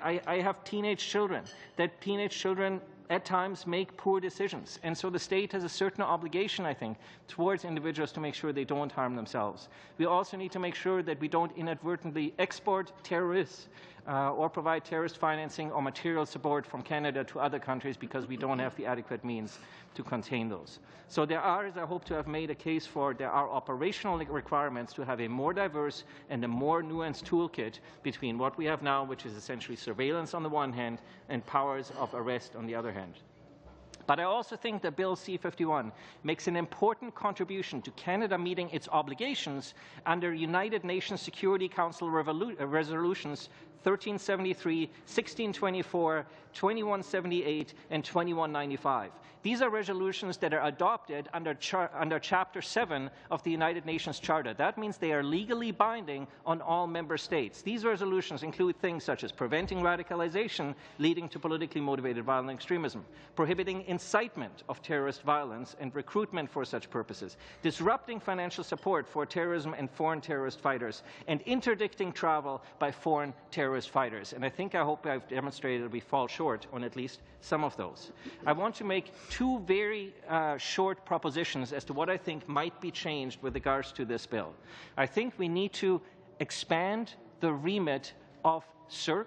I have teenage children, that teenage children at times make poor decisions. And so the state has a certain obligation, I think, towards individuals to make sure they don't harm themselves. We also need to make sure that we don't inadvertently export terrorists or provide terrorist financing or material support from Canada to other countries because we don't have the adequate means to contain those. So there are, as I hope to have made a case for, there are operational requirements to have a more diverse and a more nuanced toolkit between what we have now, which is essentially surveillance on the one hand, and powers of arrest on the other hand. But I also think that Bill C-51 makes an important contribution to Canada meeting its obligations under United Nations Security Council resolutions 1373, 1624, 2178, and 2195. These are resolutions that are adopted under Chapter 7 of the United Nations Charter. That means they are legally binding on all member states. These resolutions include things such as preventing radicalization leading to politically motivated violent extremism, prohibiting incitement of terrorist violence and recruitment for such purposes, disrupting financial support for terrorism and foreign terrorist fighters, and interdicting travel by foreign terrorist fighters. And I hope I've demonstrated that we fall short on at least some of those. I want to make two very short propositions as to what I think might be changed with regards to this bill. I think we need to expand the remit of SERC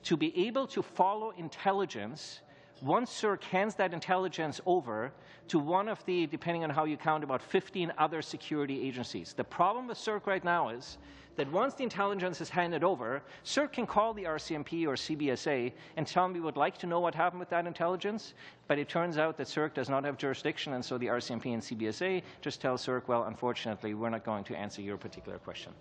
to be able to follow intelligence once SERC hands that intelligence over to one of the, depending on how you count, about 15 other security agencies. The problem with SERC right now is that once the intelligence is handed over, SERC can call the RCMP or CBSA and tell them we would like to know what happened with that intelligence, but it turns out that SERC does not have jurisdiction, and so the RCMP and CBSA just tell SERC, well, unfortunately, we're not going to answer your particular question.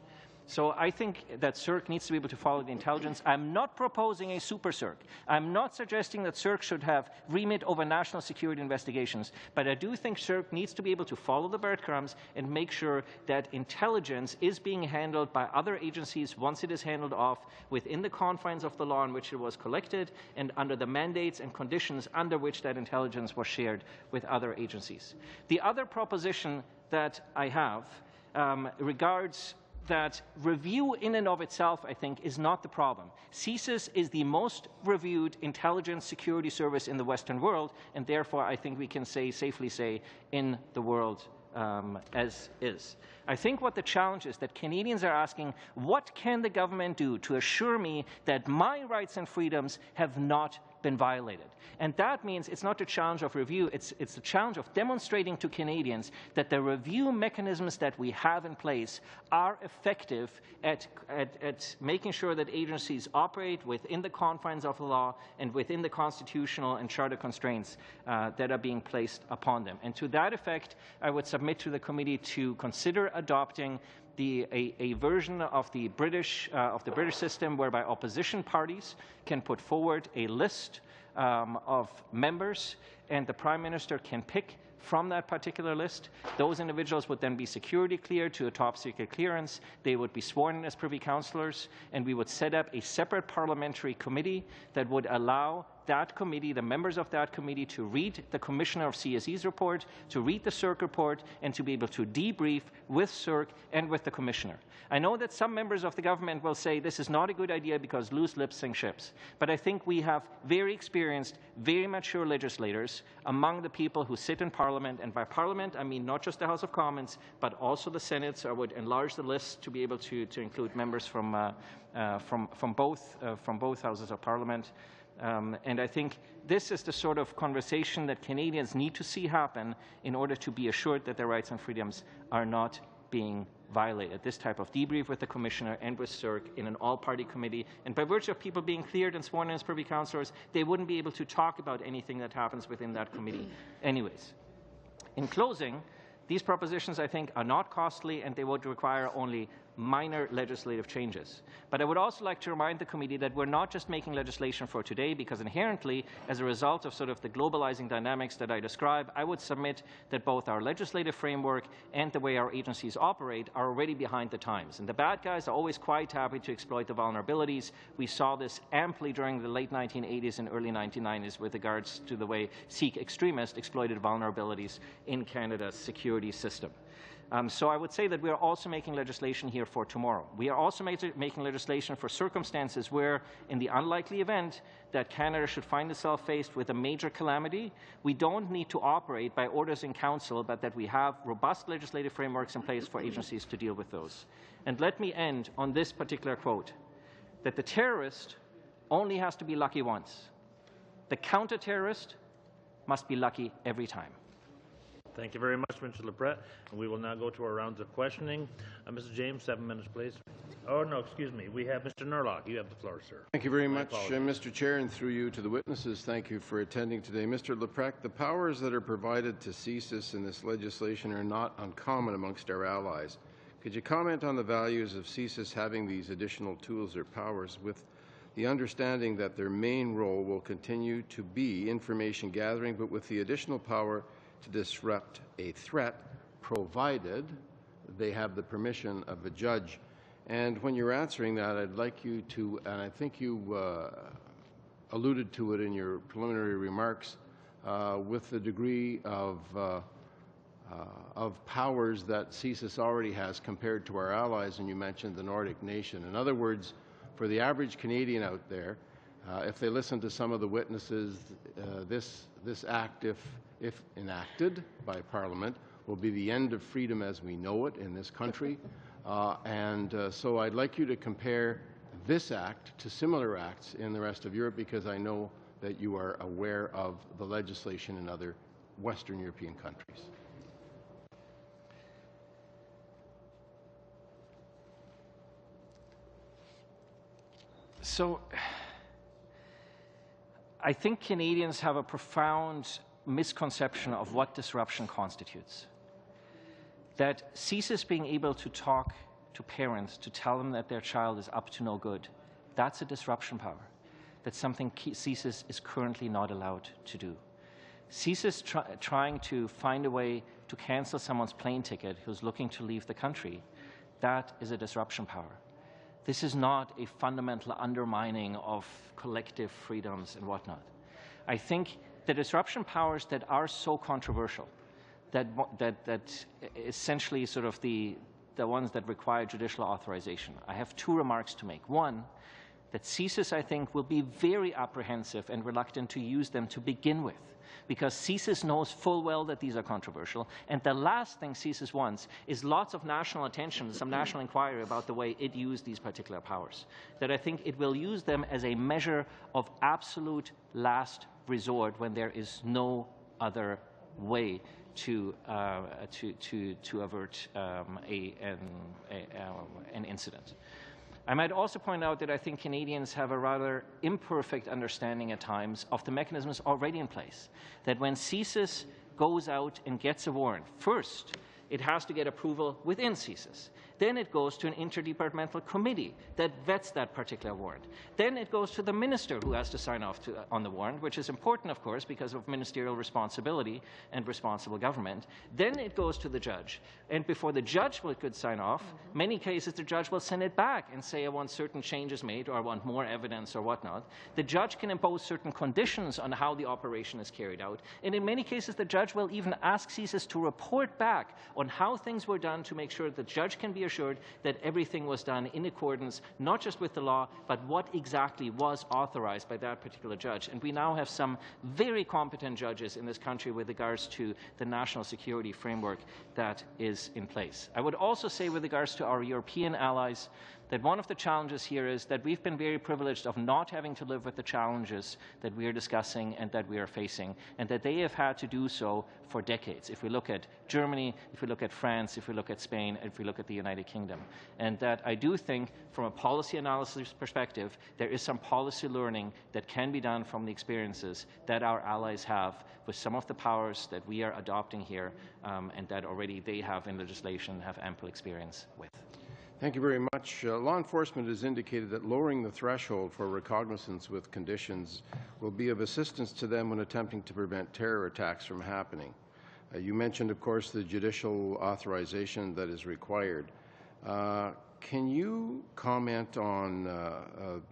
So I think that CERC needs to be able to follow the intelligence. I'm not proposing a super CERC. I'm not suggesting that CERC should have remit over national security investigations, but I do think CERC needs to be able to follow the breadcrumbs and make sure that intelligence is being handled by other agencies once it is handled off within the confines of the law in which it was collected and under the mandates and conditions under which that intelligence was shared with other agencies. The other proposition that I have regards that review in and of itself, I think, is not the problem. CSIS is the most reviewed intelligence security service in the Western world, and therefore I think we can safely say in the world as is. I think what the challenge is that Canadians are asking, what can the government do to assure me that my rights and freedoms have not been violated? And that means it's not a challenge of review, it's a challenge of demonstrating to Canadians that the review mechanisms that we have in place are effective at making sure that agencies operate within the confines of the law and within the constitutional and charter constraints that are being placed upon them. And to that effect, I would submit to the committee to consider adopting a version of the British system whereby opposition parties can put forward a list of members, and the Prime Minister can pick from that particular list. Those individuals would then be security cleared to a top secret clearance. They would be sworn in as Privy Councillors, and we would set up a separate parliamentary committee that would allow that committee, the members of that committee, to read the Commissioner of CSE's report, to read the CERC report, and to be able to debrief with CERC and with the Commissioner. I know that some members of the government will say this is not a good idea because loose lips sink ships, but I think we have very experienced, very mature legislators among the people who sit in Parliament, and by Parliament I mean not just the House of Commons, but also the Senate. So I would enlarge the list to be able to include members from both houses of Parliament. And I think this is the sort of conversation that Canadians need to see happen in order to be assured that their rights and freedoms are not being violated. This type of debrief with the Commissioner and with CERC in an all-party committee, and by virtue of people being cleared and sworn in as Privy Councillors, they wouldn't be able to talk about anything that happens within that committee anyways. In closing, these propositions, I think, are not costly, and they would require only minor legislative changes. But I would also like to remind the committee that we're not just making legislation for today, because inherently, as a result of sort of the globalizing dynamics that I describe, I would submit that both our legislative framework and the way our agencies operate are already behind the times. And the bad guys are always quite happy to exploit the vulnerabilities. We saw this amply during the late 1980s and early 1990s with regards to the way Sikh extremists exploited vulnerabilities in Canada's security system. So I would say that we are also making legislation here for tomorrow. We are also making legislation for circumstances where, in the unlikely event that Canada should find itself faced with a major calamity, we don't need to operate by orders in council, but that we have robust legislative frameworks in place for agencies to deal with those. And let me end on this particular quote, that the terrorist only has to be lucky once. The counter-terrorist must be lucky every time. Thank you very much, Mr. LaPrette. And we will now go to our rounds of questioning. Mr. James, 7 minutes, please. Oh, no, excuse me. We have Mr. Nerlock. You have the floor, sir. Thank you very much, Mr. Chair, and through you to the witnesses, thank you for attending today. Mr. LaPrette, the powers that are provided to CSIS in this legislation are not uncommon amongst our allies. Could you comment on the values of CSIS having these additional tools or powers, with the understanding that their main role will continue to be information gathering, but with the additional power to disrupt a threat, provided they have the permission of a judge? And when you're answering that, I'd like you to, and I think you alluded to it in your preliminary remarks, with the degree of powers that CSIS already has compared to our allies, and you mentioned the Nordic nation. In other words, for the average Canadian out there, if they listen to some of the witnesses, this act, if enacted by Parliament, will be the end of freedom as we know it in this country. So I'd like you to compare this act to similar acts in the rest of Europe, because I know that you are aware of the legislation in other Western European countries. So I think Canadians have a profound misconception of what disruption constitutes. That CSIS being able to talk to parents to tell them that their child is up to no good. That's a disruption power. That's something CSIS is currently not allowed to do. CSIS trying to find a way to cancel someone's plane ticket who's looking to leave the country, that is a disruption power. This is not a fundamental undermining of collective freedoms and whatnot. I think the disruption powers that are so controversial, that essentially sort of the ones that require judicial authorization, I have two remarks to make. One, that CSIS, I think, will be very apprehensive and reluctant to use them to begin with, because CSIS knows full well that these are controversial, and the last thing CSIS wants is lots of national attention, some national inquiry about the way it used these particular powers. That I think it will use them as a measure of absolute last resort when there is no other way to avert an incident. I might also point out that I think Canadians have a rather imperfect understanding at times of the mechanisms already in place. That when CSIS goes out and gets a warrant, first, it has to get approval within CSIS. Then it goes to an interdepartmental committee that vets that particular warrant. Then it goes to the minister who has to sign off on the warrant, which is important, of course, because of ministerial responsibility and responsible government. Then it goes to the judge. And before the judge could sign off, many cases the judge will send it back and say, I want certain changes made, or I want more evidence, or whatnot. The judge can impose certain conditions on how the operation is carried out. And in many cases, the judge will even ask CSIS to report back on how things were done to make sure the judge can be assured that everything was done in accordance, not just with the law, but what exactly was authorized by that particular judge. And we now have some very competent judges in this country with regards to the national security framework that is in place. I would also say with regards to our European allies, that one of the challenges here is that we've been very privileged of not having to live with the challenges that we are discussing and that we are facing, and that they have had to do so for decades. If we look at Germany, if we look at France, if we look at Spain, and if we look at the United Kingdom. And that I do think, from a policy analysis perspective, there is some policy learning that can be done from the experiences that our allies have with some of the powers that we are adopting here, and that already they have in legislation, have ample experience with. Thank you very much. Law enforcement has indicated that lowering the threshold for recognizance with conditions will be of assistance to them when attempting to prevent terror attacks from happening. You mentioned, of course, the judicial authorization that is required. Can you comment on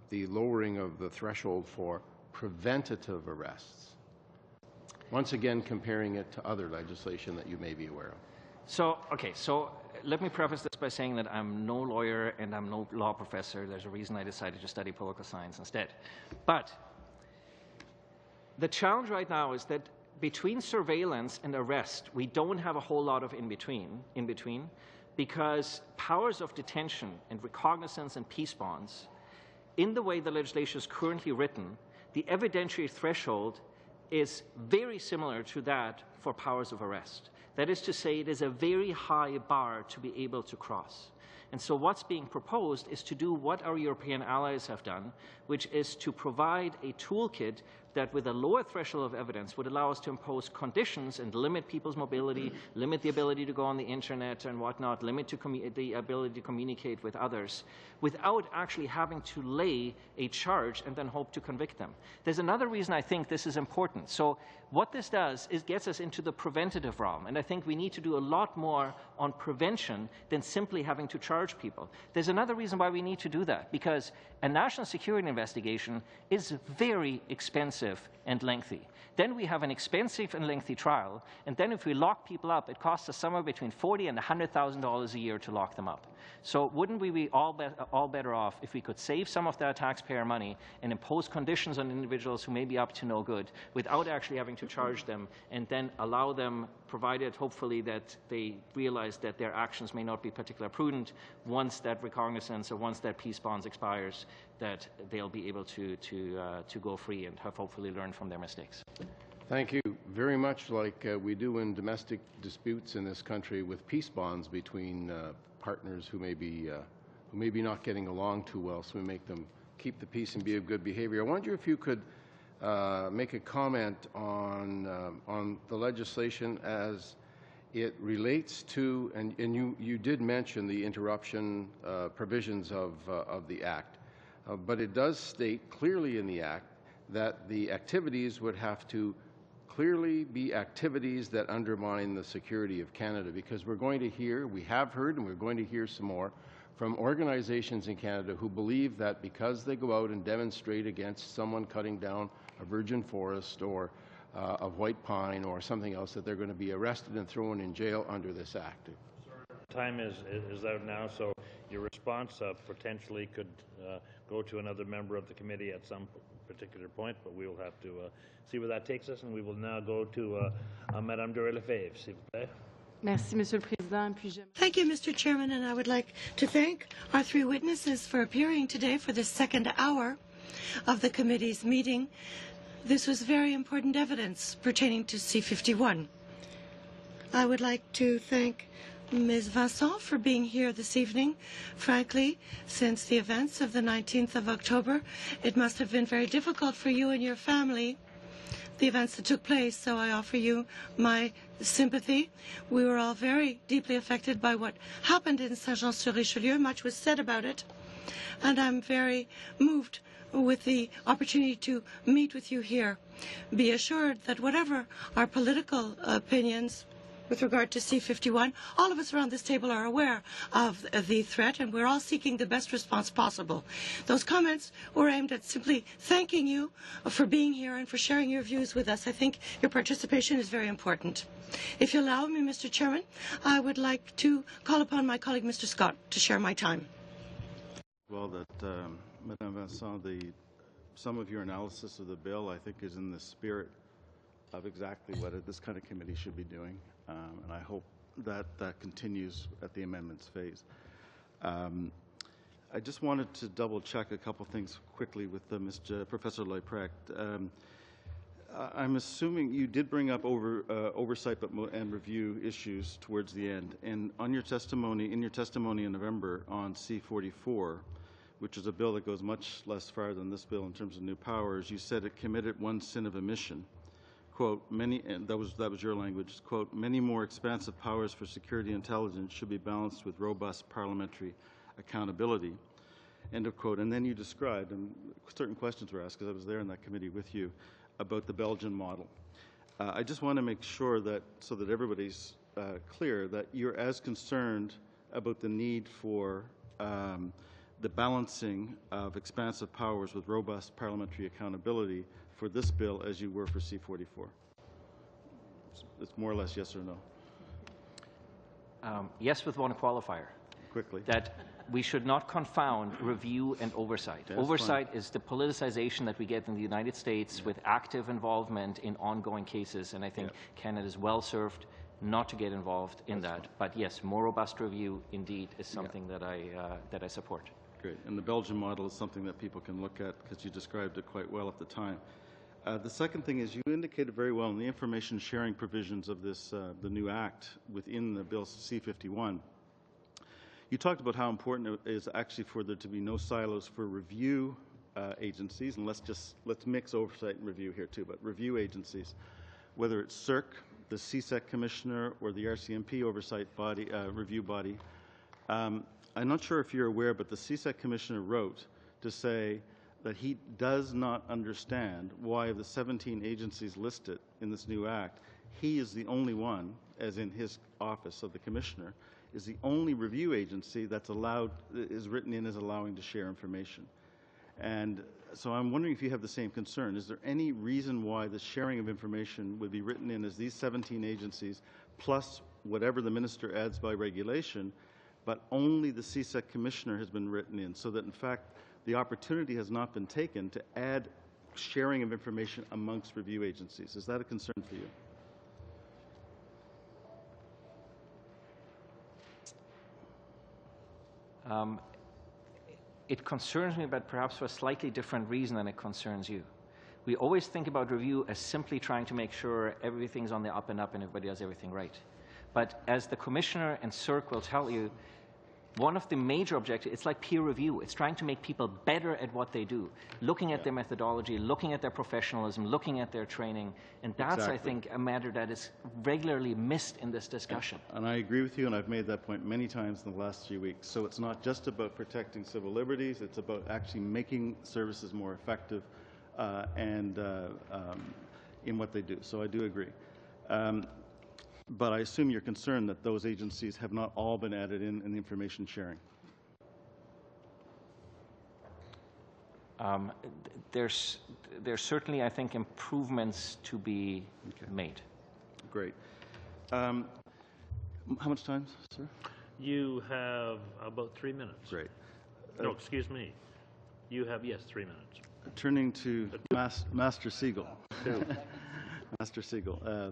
the lowering of the threshold for preventative arrests? Once again, comparing it to other legislation that you may be aware of. So let me preface this by saying that I'm no lawyer and I'm no law professor. There's a reason I decided to study political science instead. But the challenge right now is that between surveillance and arrest, we don't have a whole lot of in between, because powers of detention and recognizance and peace bonds, in the way the legislation is currently written, the evidentiary threshold is very similar to that for powers of arrest. That is to say, it is a very high bar to be able to cross. And so what's being proposed is to do what our European allies have done, which is to provide a toolkit that with a lower threshold of evidence would allow us to impose conditions and limit people's mobility, limit the ability to go on the internet and whatnot, limit the ability to communicate with others, without actually having to lay a charge and then hope to convict them. There's another reason I think this is important. So what this does is gets us into the preventative realm, and I think we need to do a lot more on prevention than simply having to charge people. There's another reason why we need to do that, because a national security investigation is very expensive and lengthy. Then we have an expensive and lengthy trial, and then if we lock people up, it costs us somewhere between $40,000 and $100,000 a year to lock them up. So wouldn't we be all better off if we could save some of that taxpayer money and impose conditions on individuals who may be up to no good without actually having to charge them, and then allow them, provided hopefully that they realize that their actions may not be particularly prudent, once that recognizance or once that peace bonds expires, that they'll be able to go free and have hopefully learned from their mistakes. Thank you. Very much like we do in domestic disputes in this country with peace bonds between partners who may be not getting along too well, so we make them keep the peace and be of good behavior. I wonder if you could make a comment on the legislation as It relates to, and you did mention the interruption provisions of the Act, but it does state clearly in the Act that the activities would have to clearly be activities that undermine the security of Canada, because we're going to hear, we have heard, and we're going to hear some more from organizations in Canada who believe that because they go out and demonstrate against someone cutting down a virgin forest or of white pine or something else, that they're going to be arrested and thrown in jail under this Act. Time is out now, so your response potentially could go to another member of the committee at some particular point, but we will have to see where that takes us, and we will now go to Madame Doré-Lefebvre, s'il vous plaît. Merci, Monsieur le Président. Thank you, Mr. Chairman, and I would like to thank our three witnesses for appearing today for the second hour of the committee's meeting. This was very important evidence pertaining to C-51. I would like to thank Ms. Vincent for being here this evening. Frankly, since the events of the 19th of October, it must have been very difficult for you and your family, the events that took place, so I offer you my sympathy. We were all very deeply affected by what happened in Saint-Jean-sur-Richelieu. Much was said about it, and I'm very moved with the opportunity to meet with you here. Be assured that whatever our political opinions with regard to C-51, all of us around this table are aware of the threat, and we're all seeking the best response possible. Those comments were aimed at simply thanking you for being here and for sharing your views with us. I think your participation is very important. If you allow me, Mr. Chairman, I would like to call upon my colleague, Mr. Scott, to share my time. Well, that Madame Vincent, some of your analysis of the bill, I think, is in the spirit of exactly what this kind of committee should be doing, and I hope that that continues at the amendments phase. I just wanted to double-check a couple things quickly with Professor Leprecht. I'm assuming you did bring up oversight and review issues towards the end, and on your testimony, in November on C-44, which is a bill that goes much less far than this bill in terms of new powers, you said it committed one sin of omission. Quote, and that was your language, quote, many more expansive powers for security intelligence should be balanced with robust parliamentary accountability, end of quote. And then you described, and certain questions were asked, because I was there in that committee with you, about the Belgian model. I just want to make sure that, so that everybody's clear, that you're as concerned about the need for the balancing of expansive powers with robust parliamentary accountability for this bill as you were for C-44. It's more or less yes or no. Yes, with one qualifier. Quickly. That we should not confound review and oversight. That's oversight fine. is the politicization that we get in the United States with active involvement in ongoing cases, and I think Canada is well served not to get involved in that. But yes, more robust review indeed is something that I support. Great. And the Belgian model is something that people can look at because you described it quite well at the time. The second thing is you indicated very well in the information sharing provisions of this, the new act within the bill C-51, you talked about how important it is actually for there to be no silos for review agencies, and let's mix oversight and review here too, but review agencies, whether it's CERC, the CSEC commissioner, or the RCMP oversight body, review body. I'm not sure if you're aware, but the CSEC commissioner wrote to say that he does not understand why of the 17 agencies listed in this new act, he is the only one, as in his office of the commissioner, is the only review agency that's allowed, is written in as allowing to share information. And so I'm wondering if you have the same concern. Is there any reason why the sharing of information would be written in as these 17 agencies plus whatever the minister adds by regulation, but only the CSEC commissioner has been written in, so that in fact the opportunity has not been taken to add sharing of information amongst review agencies? Is that a concern for you? It concerns me, but perhaps for a slightly different reason than it concerns you. We always think about review as simply trying to make sure everything's on the up and up and everybody does everything right. But as the Commissioner and CERC will tell you, one of the major objectives, it's like peer review. It's trying to make people better at what they do, looking at their methodology, looking at their professionalism, looking at their training. And that's, I think, a matter that is regularly missed in this discussion. And I agree with you, and I've made that point many times in the last few weeks. So it's not just about protecting civil liberties, it's about actually making services more effective in what they do. So I do agree. But I assume you're concerned that those agencies have not all been added in the information sharing. There's certainly, I think, improvements to be made. Great. How much time, sir? You have about 3 minutes. Great. No, excuse me. You have, yes, 3 minutes. Turning to Master Siegel. Master Siegel.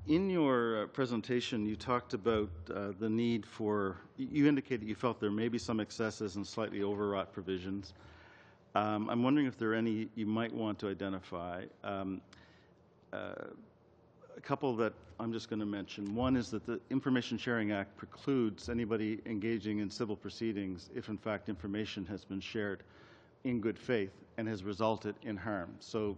In your presentation, you talked about the need for, you indicated you felt there may be some excesses and slightly overwrought provisions. I'm wondering if there are any you might want to identify. A couple that I'm just going to mention. One is that the Information Sharing Act precludes anybody engaging in civil proceedings if, in fact, information has been shared in good faith and has resulted in harm. So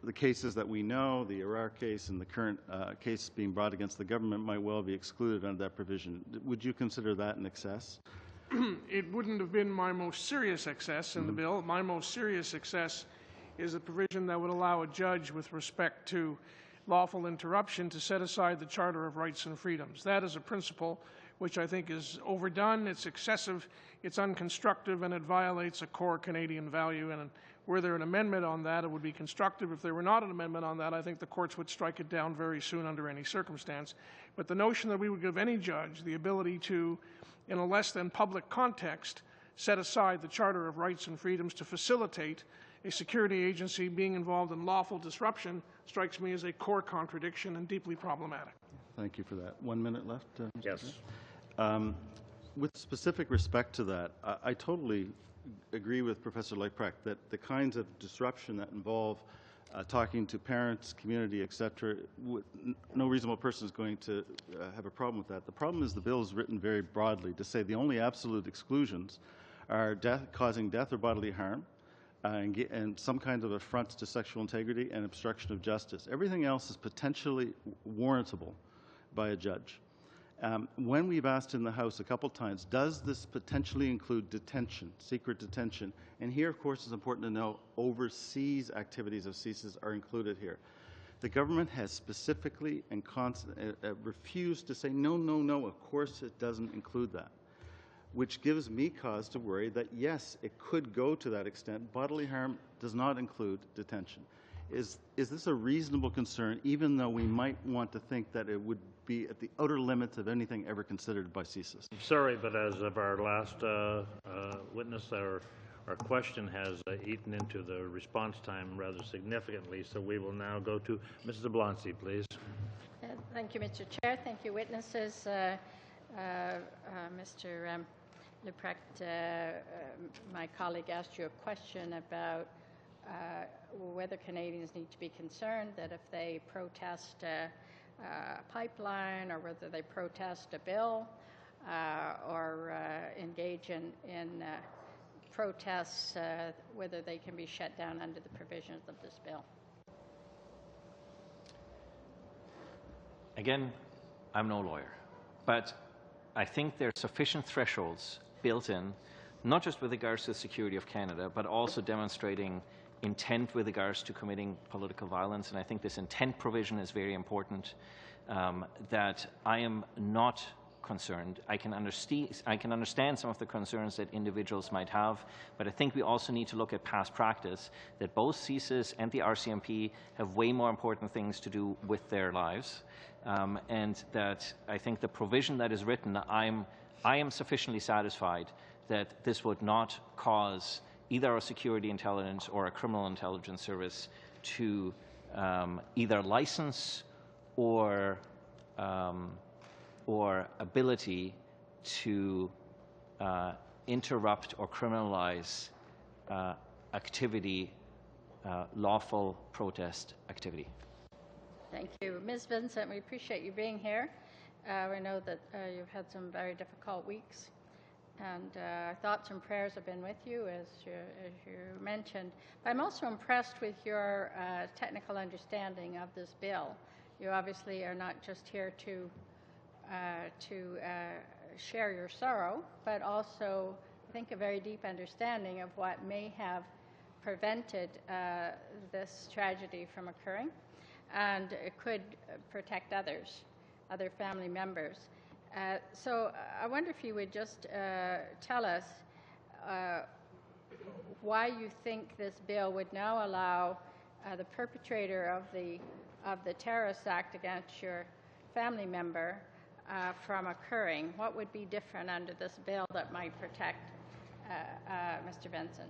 the cases that we know, the Arar case and the current case being brought against the government might well be excluded under that provision. Would you consider that an excess? It wouldn't have been my most serious excess in the bill. My most serious excess is a provision that would allow a judge with respect to lawful interruption to set aside the Charter of Rights and Freedoms. That is a principle which I think is overdone, it's excessive, it's unconstructive, and it violates a core Canadian value. And were there an amendment on that, it would be constructive. If there were not an amendment on that, I think the courts would strike it down very soon under any circumstance. But the notion that we would give any judge the ability to, in a less than public context, set aside the Charter of Rights and Freedoms to facilitate a security agency being involved in lawful disruption strikes me as a core contradiction and deeply problematic. Thank you for that. 1 minute left. Yes. With specific respect to that, I totally agree with Professor Leprecht that the kinds of disruption that involve talking to parents, community, etc., no reasonable person is going to have a problem with that. The problem is the bill is written very broadly to say the only absolute exclusions are causing death or bodily harm, and some kinds of affronts to sexual integrity and obstruction of justice. Everything else is potentially warrantable by a judge. When we've asked in the House a couple times, does this potentially include detention, secret detention? And here, of course, it's important to know overseas activities of CSIS are included here. The government has specifically and refused to say, no, no, no, of course it doesn't include that, which gives me cause to worry that, yes, it could go to that extent. Bodily harm does not include detention. Is this a reasonable concern, even though we might want to think that it would be at the outer limits of anything ever considered by CSIS? I'm sorry, but as of our last witness, our question has eaten into the response time rather significantly, so we will now go to Mrs. Ablonsi, please. Thank you, Mr. Chair. Thank you, witnesses. Mr. Leprecht, my colleague asked you a question about whether Canadians need to be concerned that if they protest a pipeline or whether they protest a bill or engage in protests, whether they can be shut down under the provisions of this bill. Again, I'm no lawyer, but I think there are sufficient thresholds built in, not just with regards to the security of Canada, but also demonstrating intent with regards to committing political violence. And I think this intent provision is very important, that I am not concerned. I can understand some of the concerns that individuals might have, but I think we also need to look at past practice, that both CSIS and the RCMP have way more important things to do with their lives, and that I think the provision that is written, I am sufficiently satisfied that this would not cause either a security intelligence or a criminal intelligence service to either license or ability to interrupt or criminalize activity, lawful protest activity. Thank you. Ms. Vincent, we appreciate you being here. We know that you've had some very difficult weeks, and our thoughts and prayers have been with you, as you mentioned. But I'm also impressed with your technical understanding of this bill. You obviously are not just here to share your sorrow, but also, I think, a very deep understanding of what may have prevented this tragedy from occurring, and it could protect others, other family members. So I wonder if you would just tell us why you think this bill would now allow the perpetrator of the terrorist act against your family member from occurring. What would be different under this bill that might protect Mr. Benson?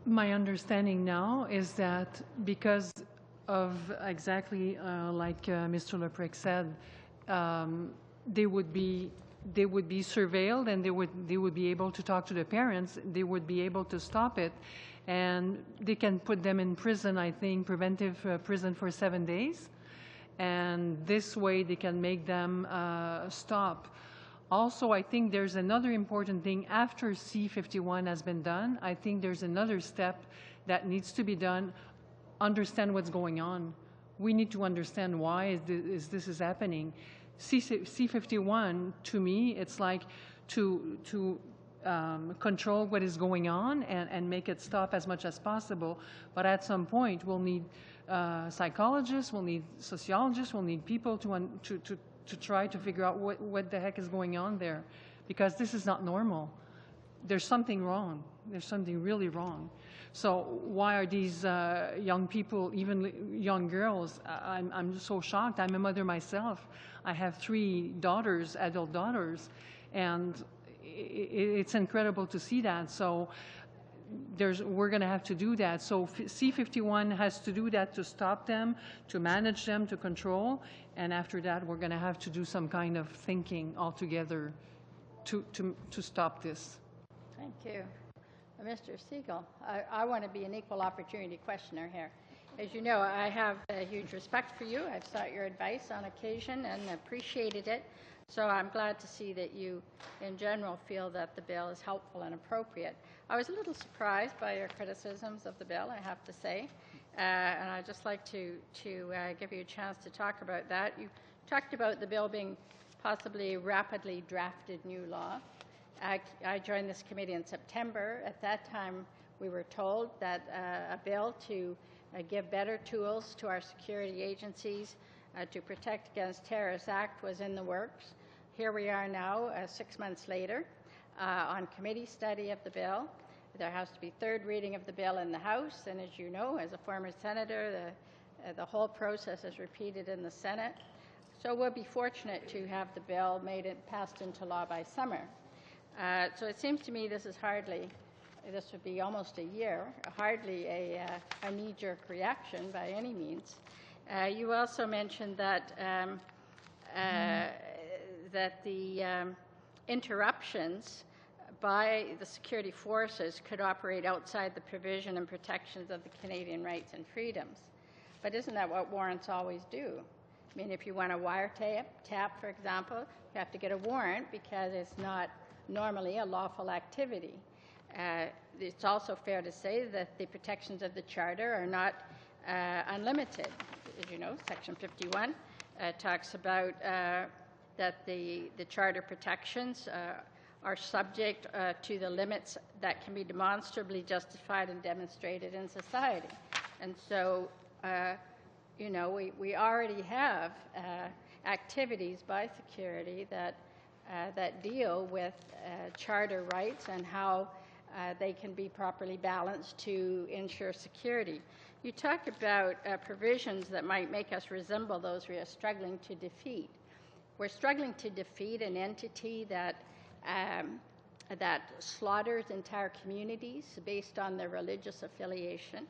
My understanding now is that because of exactly like Mr. Leprec said, they would be surveilled, and they would be able to talk to the parents. They would be able to stop it, and they can put them in prison, I think, preventive prison for 7 days. And this way they can make them stop. Also, I think there's another important thing. After C-51 has been done, I think there's another step that needs to be done. Understand what's going on. We need to understand why this is happening. C-51, to me, it's like to control what is going on and make it stop as much as possible. But at some point, we'll need psychologists, we'll need sociologists, we'll need people to try to figure out what the heck is going on there, because this is not normal. There's something wrong. There's something really wrong. So why are these young people, even young girls, I'm so shocked. I'm a mother myself. I have 3 daughters, adult daughters, and it's incredible to see that. So we're going to have to do that. So C-51 has to do that to stop them, to manage them, to control, and after that we're going to have to do some kind of thinking altogether to stop this. Thank you. Mr. Siegel, I want to be an equal opportunity questioner here. As you know, I have a huge respect for you. I've sought your advice on occasion and appreciated it. So I'm glad to see that you, in general, feel that the bill is helpful and appropriate. I was a little surprised by your criticisms of the bill, I have to say, and I'd just like to give you a chance to talk about that. You talked about the bill being possibly rapidly drafted new law. I joined this committee in September. At that time, we were told that a bill to give better tools to our security agencies to protect against terrorist act was in the works. Here we are now, 6 months later, on committee study of the bill. There has to be 3rd reading of the bill in the House, and as you know, as a former senator, the whole process is repeated in the Senate. So we'll be fortunate to have the bill passed into law by summer. So it seems to me this would be almost a year, hardly a knee-jerk reaction by any means. You also mentioned that the interruptions by the security forces could operate outside the provision and protections of the Canadian rights and freedoms. But isn't that what warrants always do? I mean, if you want a wiretap, for example, you have to get a warrant because it's not normally a lawful activity. It's also fair to say that the protections of the Charter are not unlimited. As you know, Section 51 talks about that the Charter protections are subject to the limits that can be demonstrably justified and demonstrated in society. And so, you know, we already have activities by security that deal with Charter rights and how they can be properly balanced to ensure security. You talk about provisions that might make us resemble those we are struggling to defeat. We're struggling to defeat an entity that slaughters entire communities based on their religious affiliation,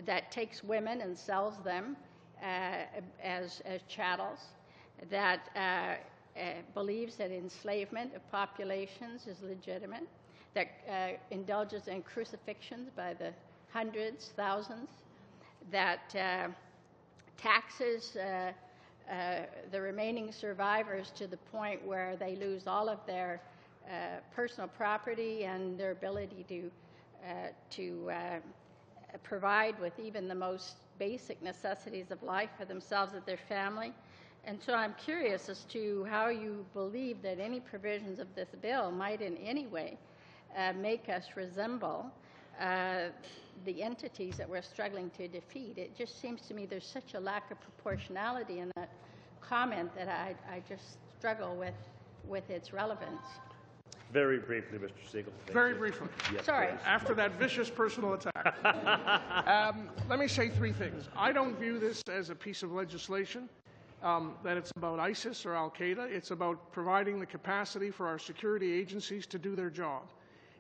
that takes women and sells them as chattels, that believes that enslavement of populations is legitimate, that indulges in crucifixions by the hundreds, thousands, that taxes the remaining survivors to the point where they lose all of their personal property and their ability to provide with even the most basic necessities of life for themselves and their family. And so I'm curious as to how you believe that any provisions of this bill might in any way make us resemble the entities that we're struggling to defeat. It just seems to me there's such a lack of proportionality in that comment that I just struggle with its relevance. Very briefly, Mr. Siegel. Very briefly. Yes, Sorry. please. After that vicious personal attack. Let me say three things. I don't view this as a piece of legislation that it's about ISIS or Al-Qaeda. It's about providing the capacity for our security agencies to do their job.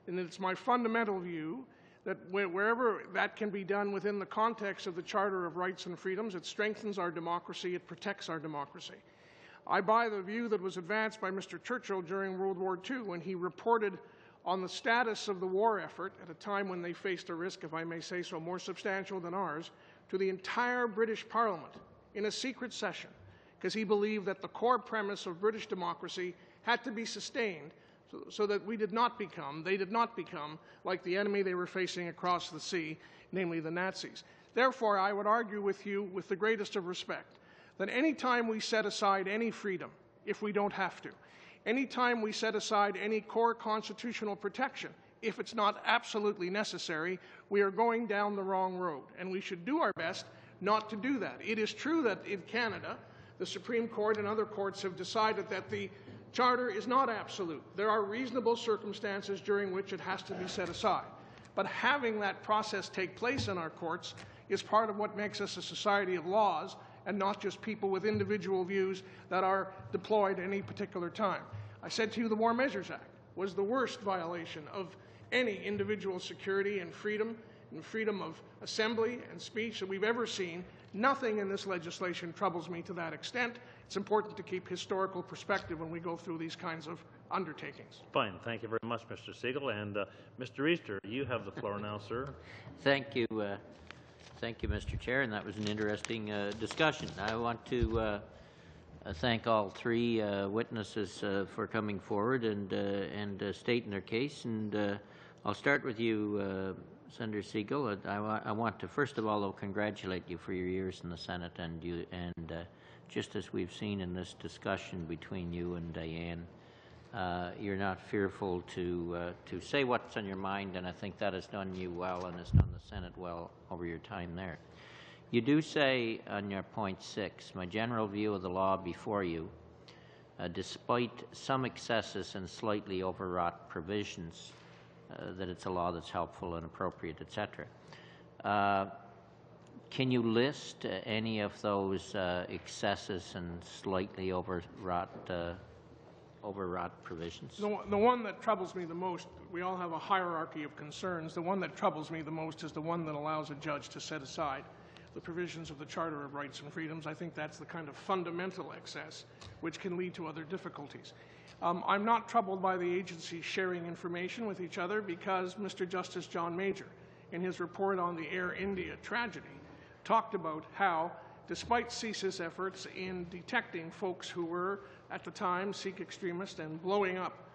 And it's my fundamental view that wherever that can be done within the context of the Charter of Rights and Freedoms, it strengthens our democracy, it protects our democracy. I buy the view that was advanced by Mr. Churchill during World War II when he reported on the status of the war effort at a time when they faced a risk, if I may say so, more substantial than ours, to the entire British Parliament in a secret session, because he believed that the core premise of British democracy had to be sustained so that they did not become like the enemy they were facing across the sea, namely the Nazis. Therefore, I would argue with you with the greatest of respect that any time we set aside any freedom, if we don't have to, any time we set aside any core constitutional protection, if it's not absolutely necessary, we are going down the wrong road, and we should do our best not to do that. It is true that in Canada, the Supreme Court and other courts have decided that the Charter is not absolute. There are reasonable circumstances during which it has to be set aside. But having that process take place in our courts is part of what makes us a society of laws and not just people with individual views that are deployed at any particular time. I said to you the War Measures Act was the worst violation of any individual security and freedom of assembly and speech that we've ever seen. Nothing in this legislation troubles me to that extent. It's important to keep historical perspective when we go through these kinds of undertakings. Fine. Thank you very much, Mr. Siegel. And Mr. Easter, you have the floor now, sir. Thank you. Thank you, Mr. Chair, and that was an interesting discussion. I want to thank all three witnesses for coming forward and stating their case. And I'll start with you, Senator Siegel. I want to first of all congratulate you for your years in the Senate, and just as we've seen in this discussion between you and Diane, you're not fearful to say what's on your mind, and I think that has done you well and has done the Senate well over your time there. You do say on your point 6, my general view of the law before you, despite some excesses and slightly overwrought provisions, that it's a law that's helpful and appropriate, etc. Can you list any of those excesses and slightly overwrought provisions? The one that troubles me the most, we all have a hierarchy of concerns. The one that troubles me the most is the one that allows a judge to set aside the provisions of the Charter of Rights and Freedoms. I think that's the kind of fundamental excess which can lead to other difficulties. I'm not troubled by the agencies sharing information with each other because Mr. Justice John Major, in his report on the Air India tragedy, talked about how, despite CSIS efforts in detecting folks who were, at the time, Sikh extremists and blowing up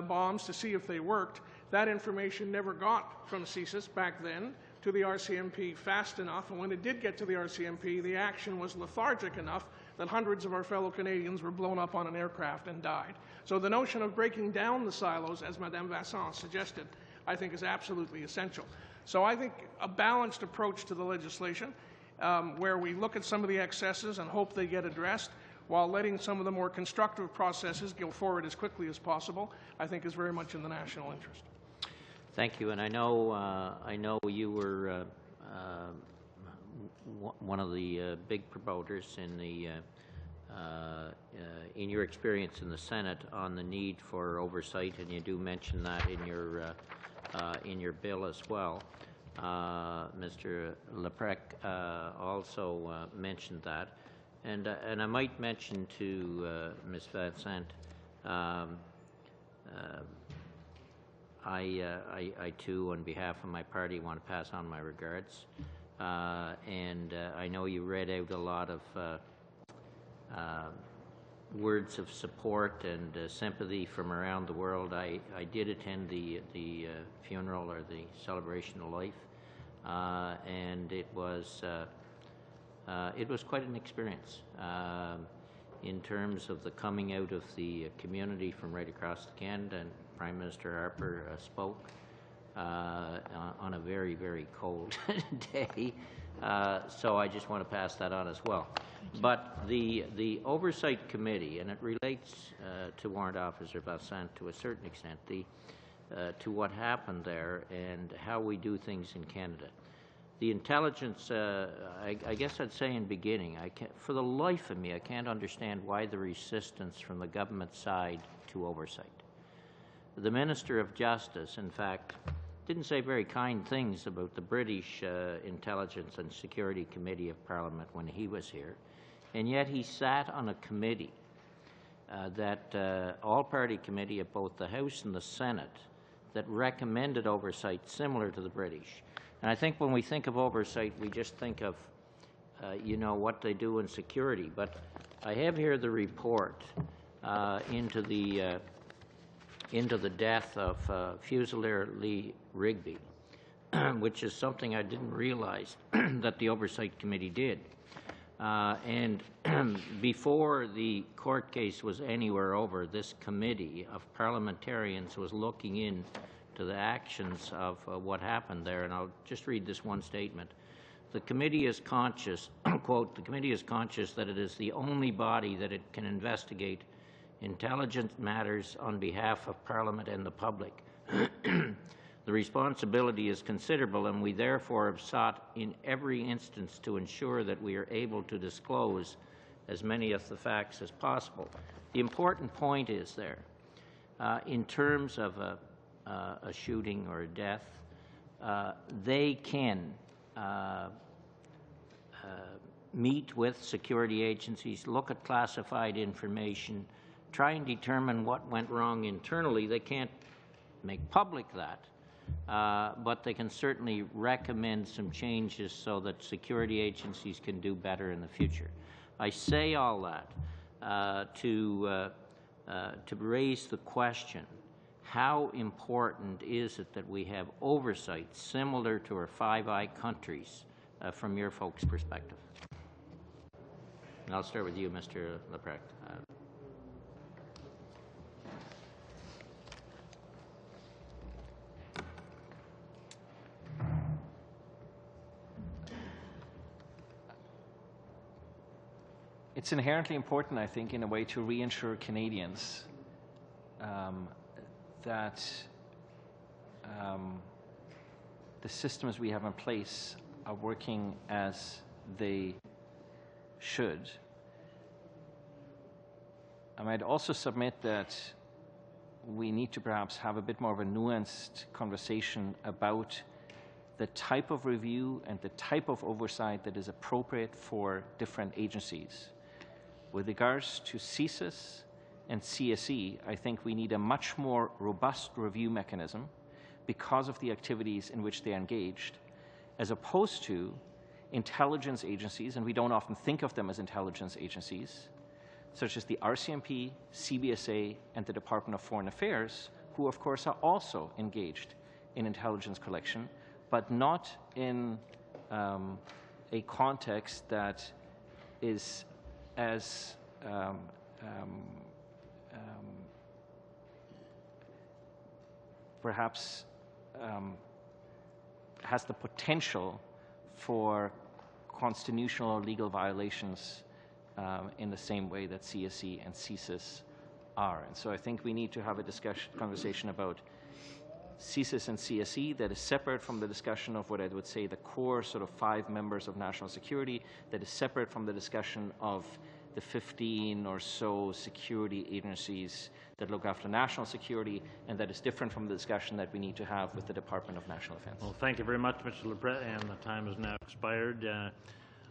bombs to see if they worked, that information never got from CSIS back then to the RCMP fast enough, and when it did get to the RCMP, the action was lethargic enough that hundreds of our fellow Canadians were blown up on an aircraft and died. So the notion of breaking down the silos, as Madame Vincent suggested, I think is absolutely essential. So I think a balanced approach to the legislation, where we look at some of the excesses and hope they get addressed, while letting some of the more constructive processes go forward as quickly as possible, I think is very much in the national interest. Thank you. And I know you were one of the big promoters in your experience in the Senate on the need for oversight, and you do mention that in your bill as well. Mr. Leprec also mentioned that, and I might mention to Ms. Vincent, I too, on behalf of my party, want to pass on my regards. And I know you read out a lot of words of support and sympathy from around the world. I did attend the funeral or the celebration of life, and it was quite an experience in terms of the coming out of the community from right across Canada. And Prime Minister Harper spoke on a very, very cold day. So I just want to pass that on as well. But the Oversight Committee, and it relates to Warrant Officer Vincent to a certain extent, to what happened there and how we do things in Canada. The intelligence, I guess I'd say in beginning, for the life of me, I can't understand why the resistance from the government side to oversight. The Minister of Justice, in fact, didn't say very kind things about the British Intelligence and Security Committee of Parliament when he was here, and yet he sat on a committee, that all-party committee of both the House and the Senate, that recommended oversight similar to the British. And I think when we think of oversight, we just think of, what they do in security. But I have here the report into the death of Fusilier Lee Rigby, which is something I didn't realize that the Oversight Committee did. And before the court case was anywhere over, this committee of parliamentarians was looking in to the actions of what happened there. And I'll just read this one statement. The committee is conscious, quote, the committee is conscious that it is the only body that it can investigate intelligence matters on behalf of Parliament and the public. The responsibility is considerable, and we therefore have sought in every instance to ensure that we are able to disclose as many of the facts as possible. The important point is there, in terms of a shooting or a death, they can meet with security agencies, look at classified information, try and determine what went wrong internally. They can't make public that, but they can certainly recommend some changes so that security agencies can do better in the future. I say all that to raise the question, how important is it that we have oversight similar to our Five Eyes countries from your folks' perspective? And I'll start with you, Mr. Leprecht. It's inherently important, I think, in a way to reassure Canadians that the systems we have in place are working as they should. I might also submit that we need to perhaps have a bit more of a nuanced conversation about the type of review and the type of oversight that is appropriate for different agencies. With regards to CSIS and CSE, I think we need a much more robust review mechanism because of the activities in which they are engaged, as opposed to intelligence agencies, and we don't often think of them as intelligence agencies, such as the RCMP, CBSA, and the Department of Foreign Affairs, who of course are also engaged in intelligence collection, but not in a context that is as perhaps has the potential for constitutional or legal violations in the same way that CSE and CSIS are. And so I think we need to have a conversation about CSIS and CSE that is separate from the discussion of what I would say the core sort of 5 members of national security, that is separate from the discussion of the 15 or so security agencies that look after national security, and that is different from the discussion that we need to have with the Department of National Defense. Well, thank you very much, Mr. Leprecht, and the time has now expired.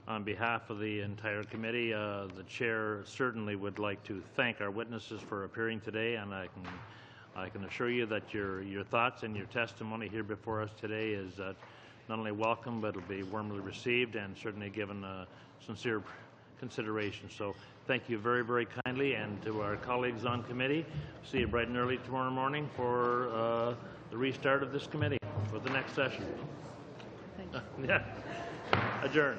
On behalf of the entire committee, the chair certainly would like to thank our witnesses for appearing today, and I can assure you that your thoughts and your testimony here before us today is not only welcome, but it'll be warmly received and certainly given sincere consideration. So thank you very, very kindly, and to our colleagues on committee. See you bright and early tomorrow morning for the restart of this committee for the next session. Thank you. Yeah. Adjourn.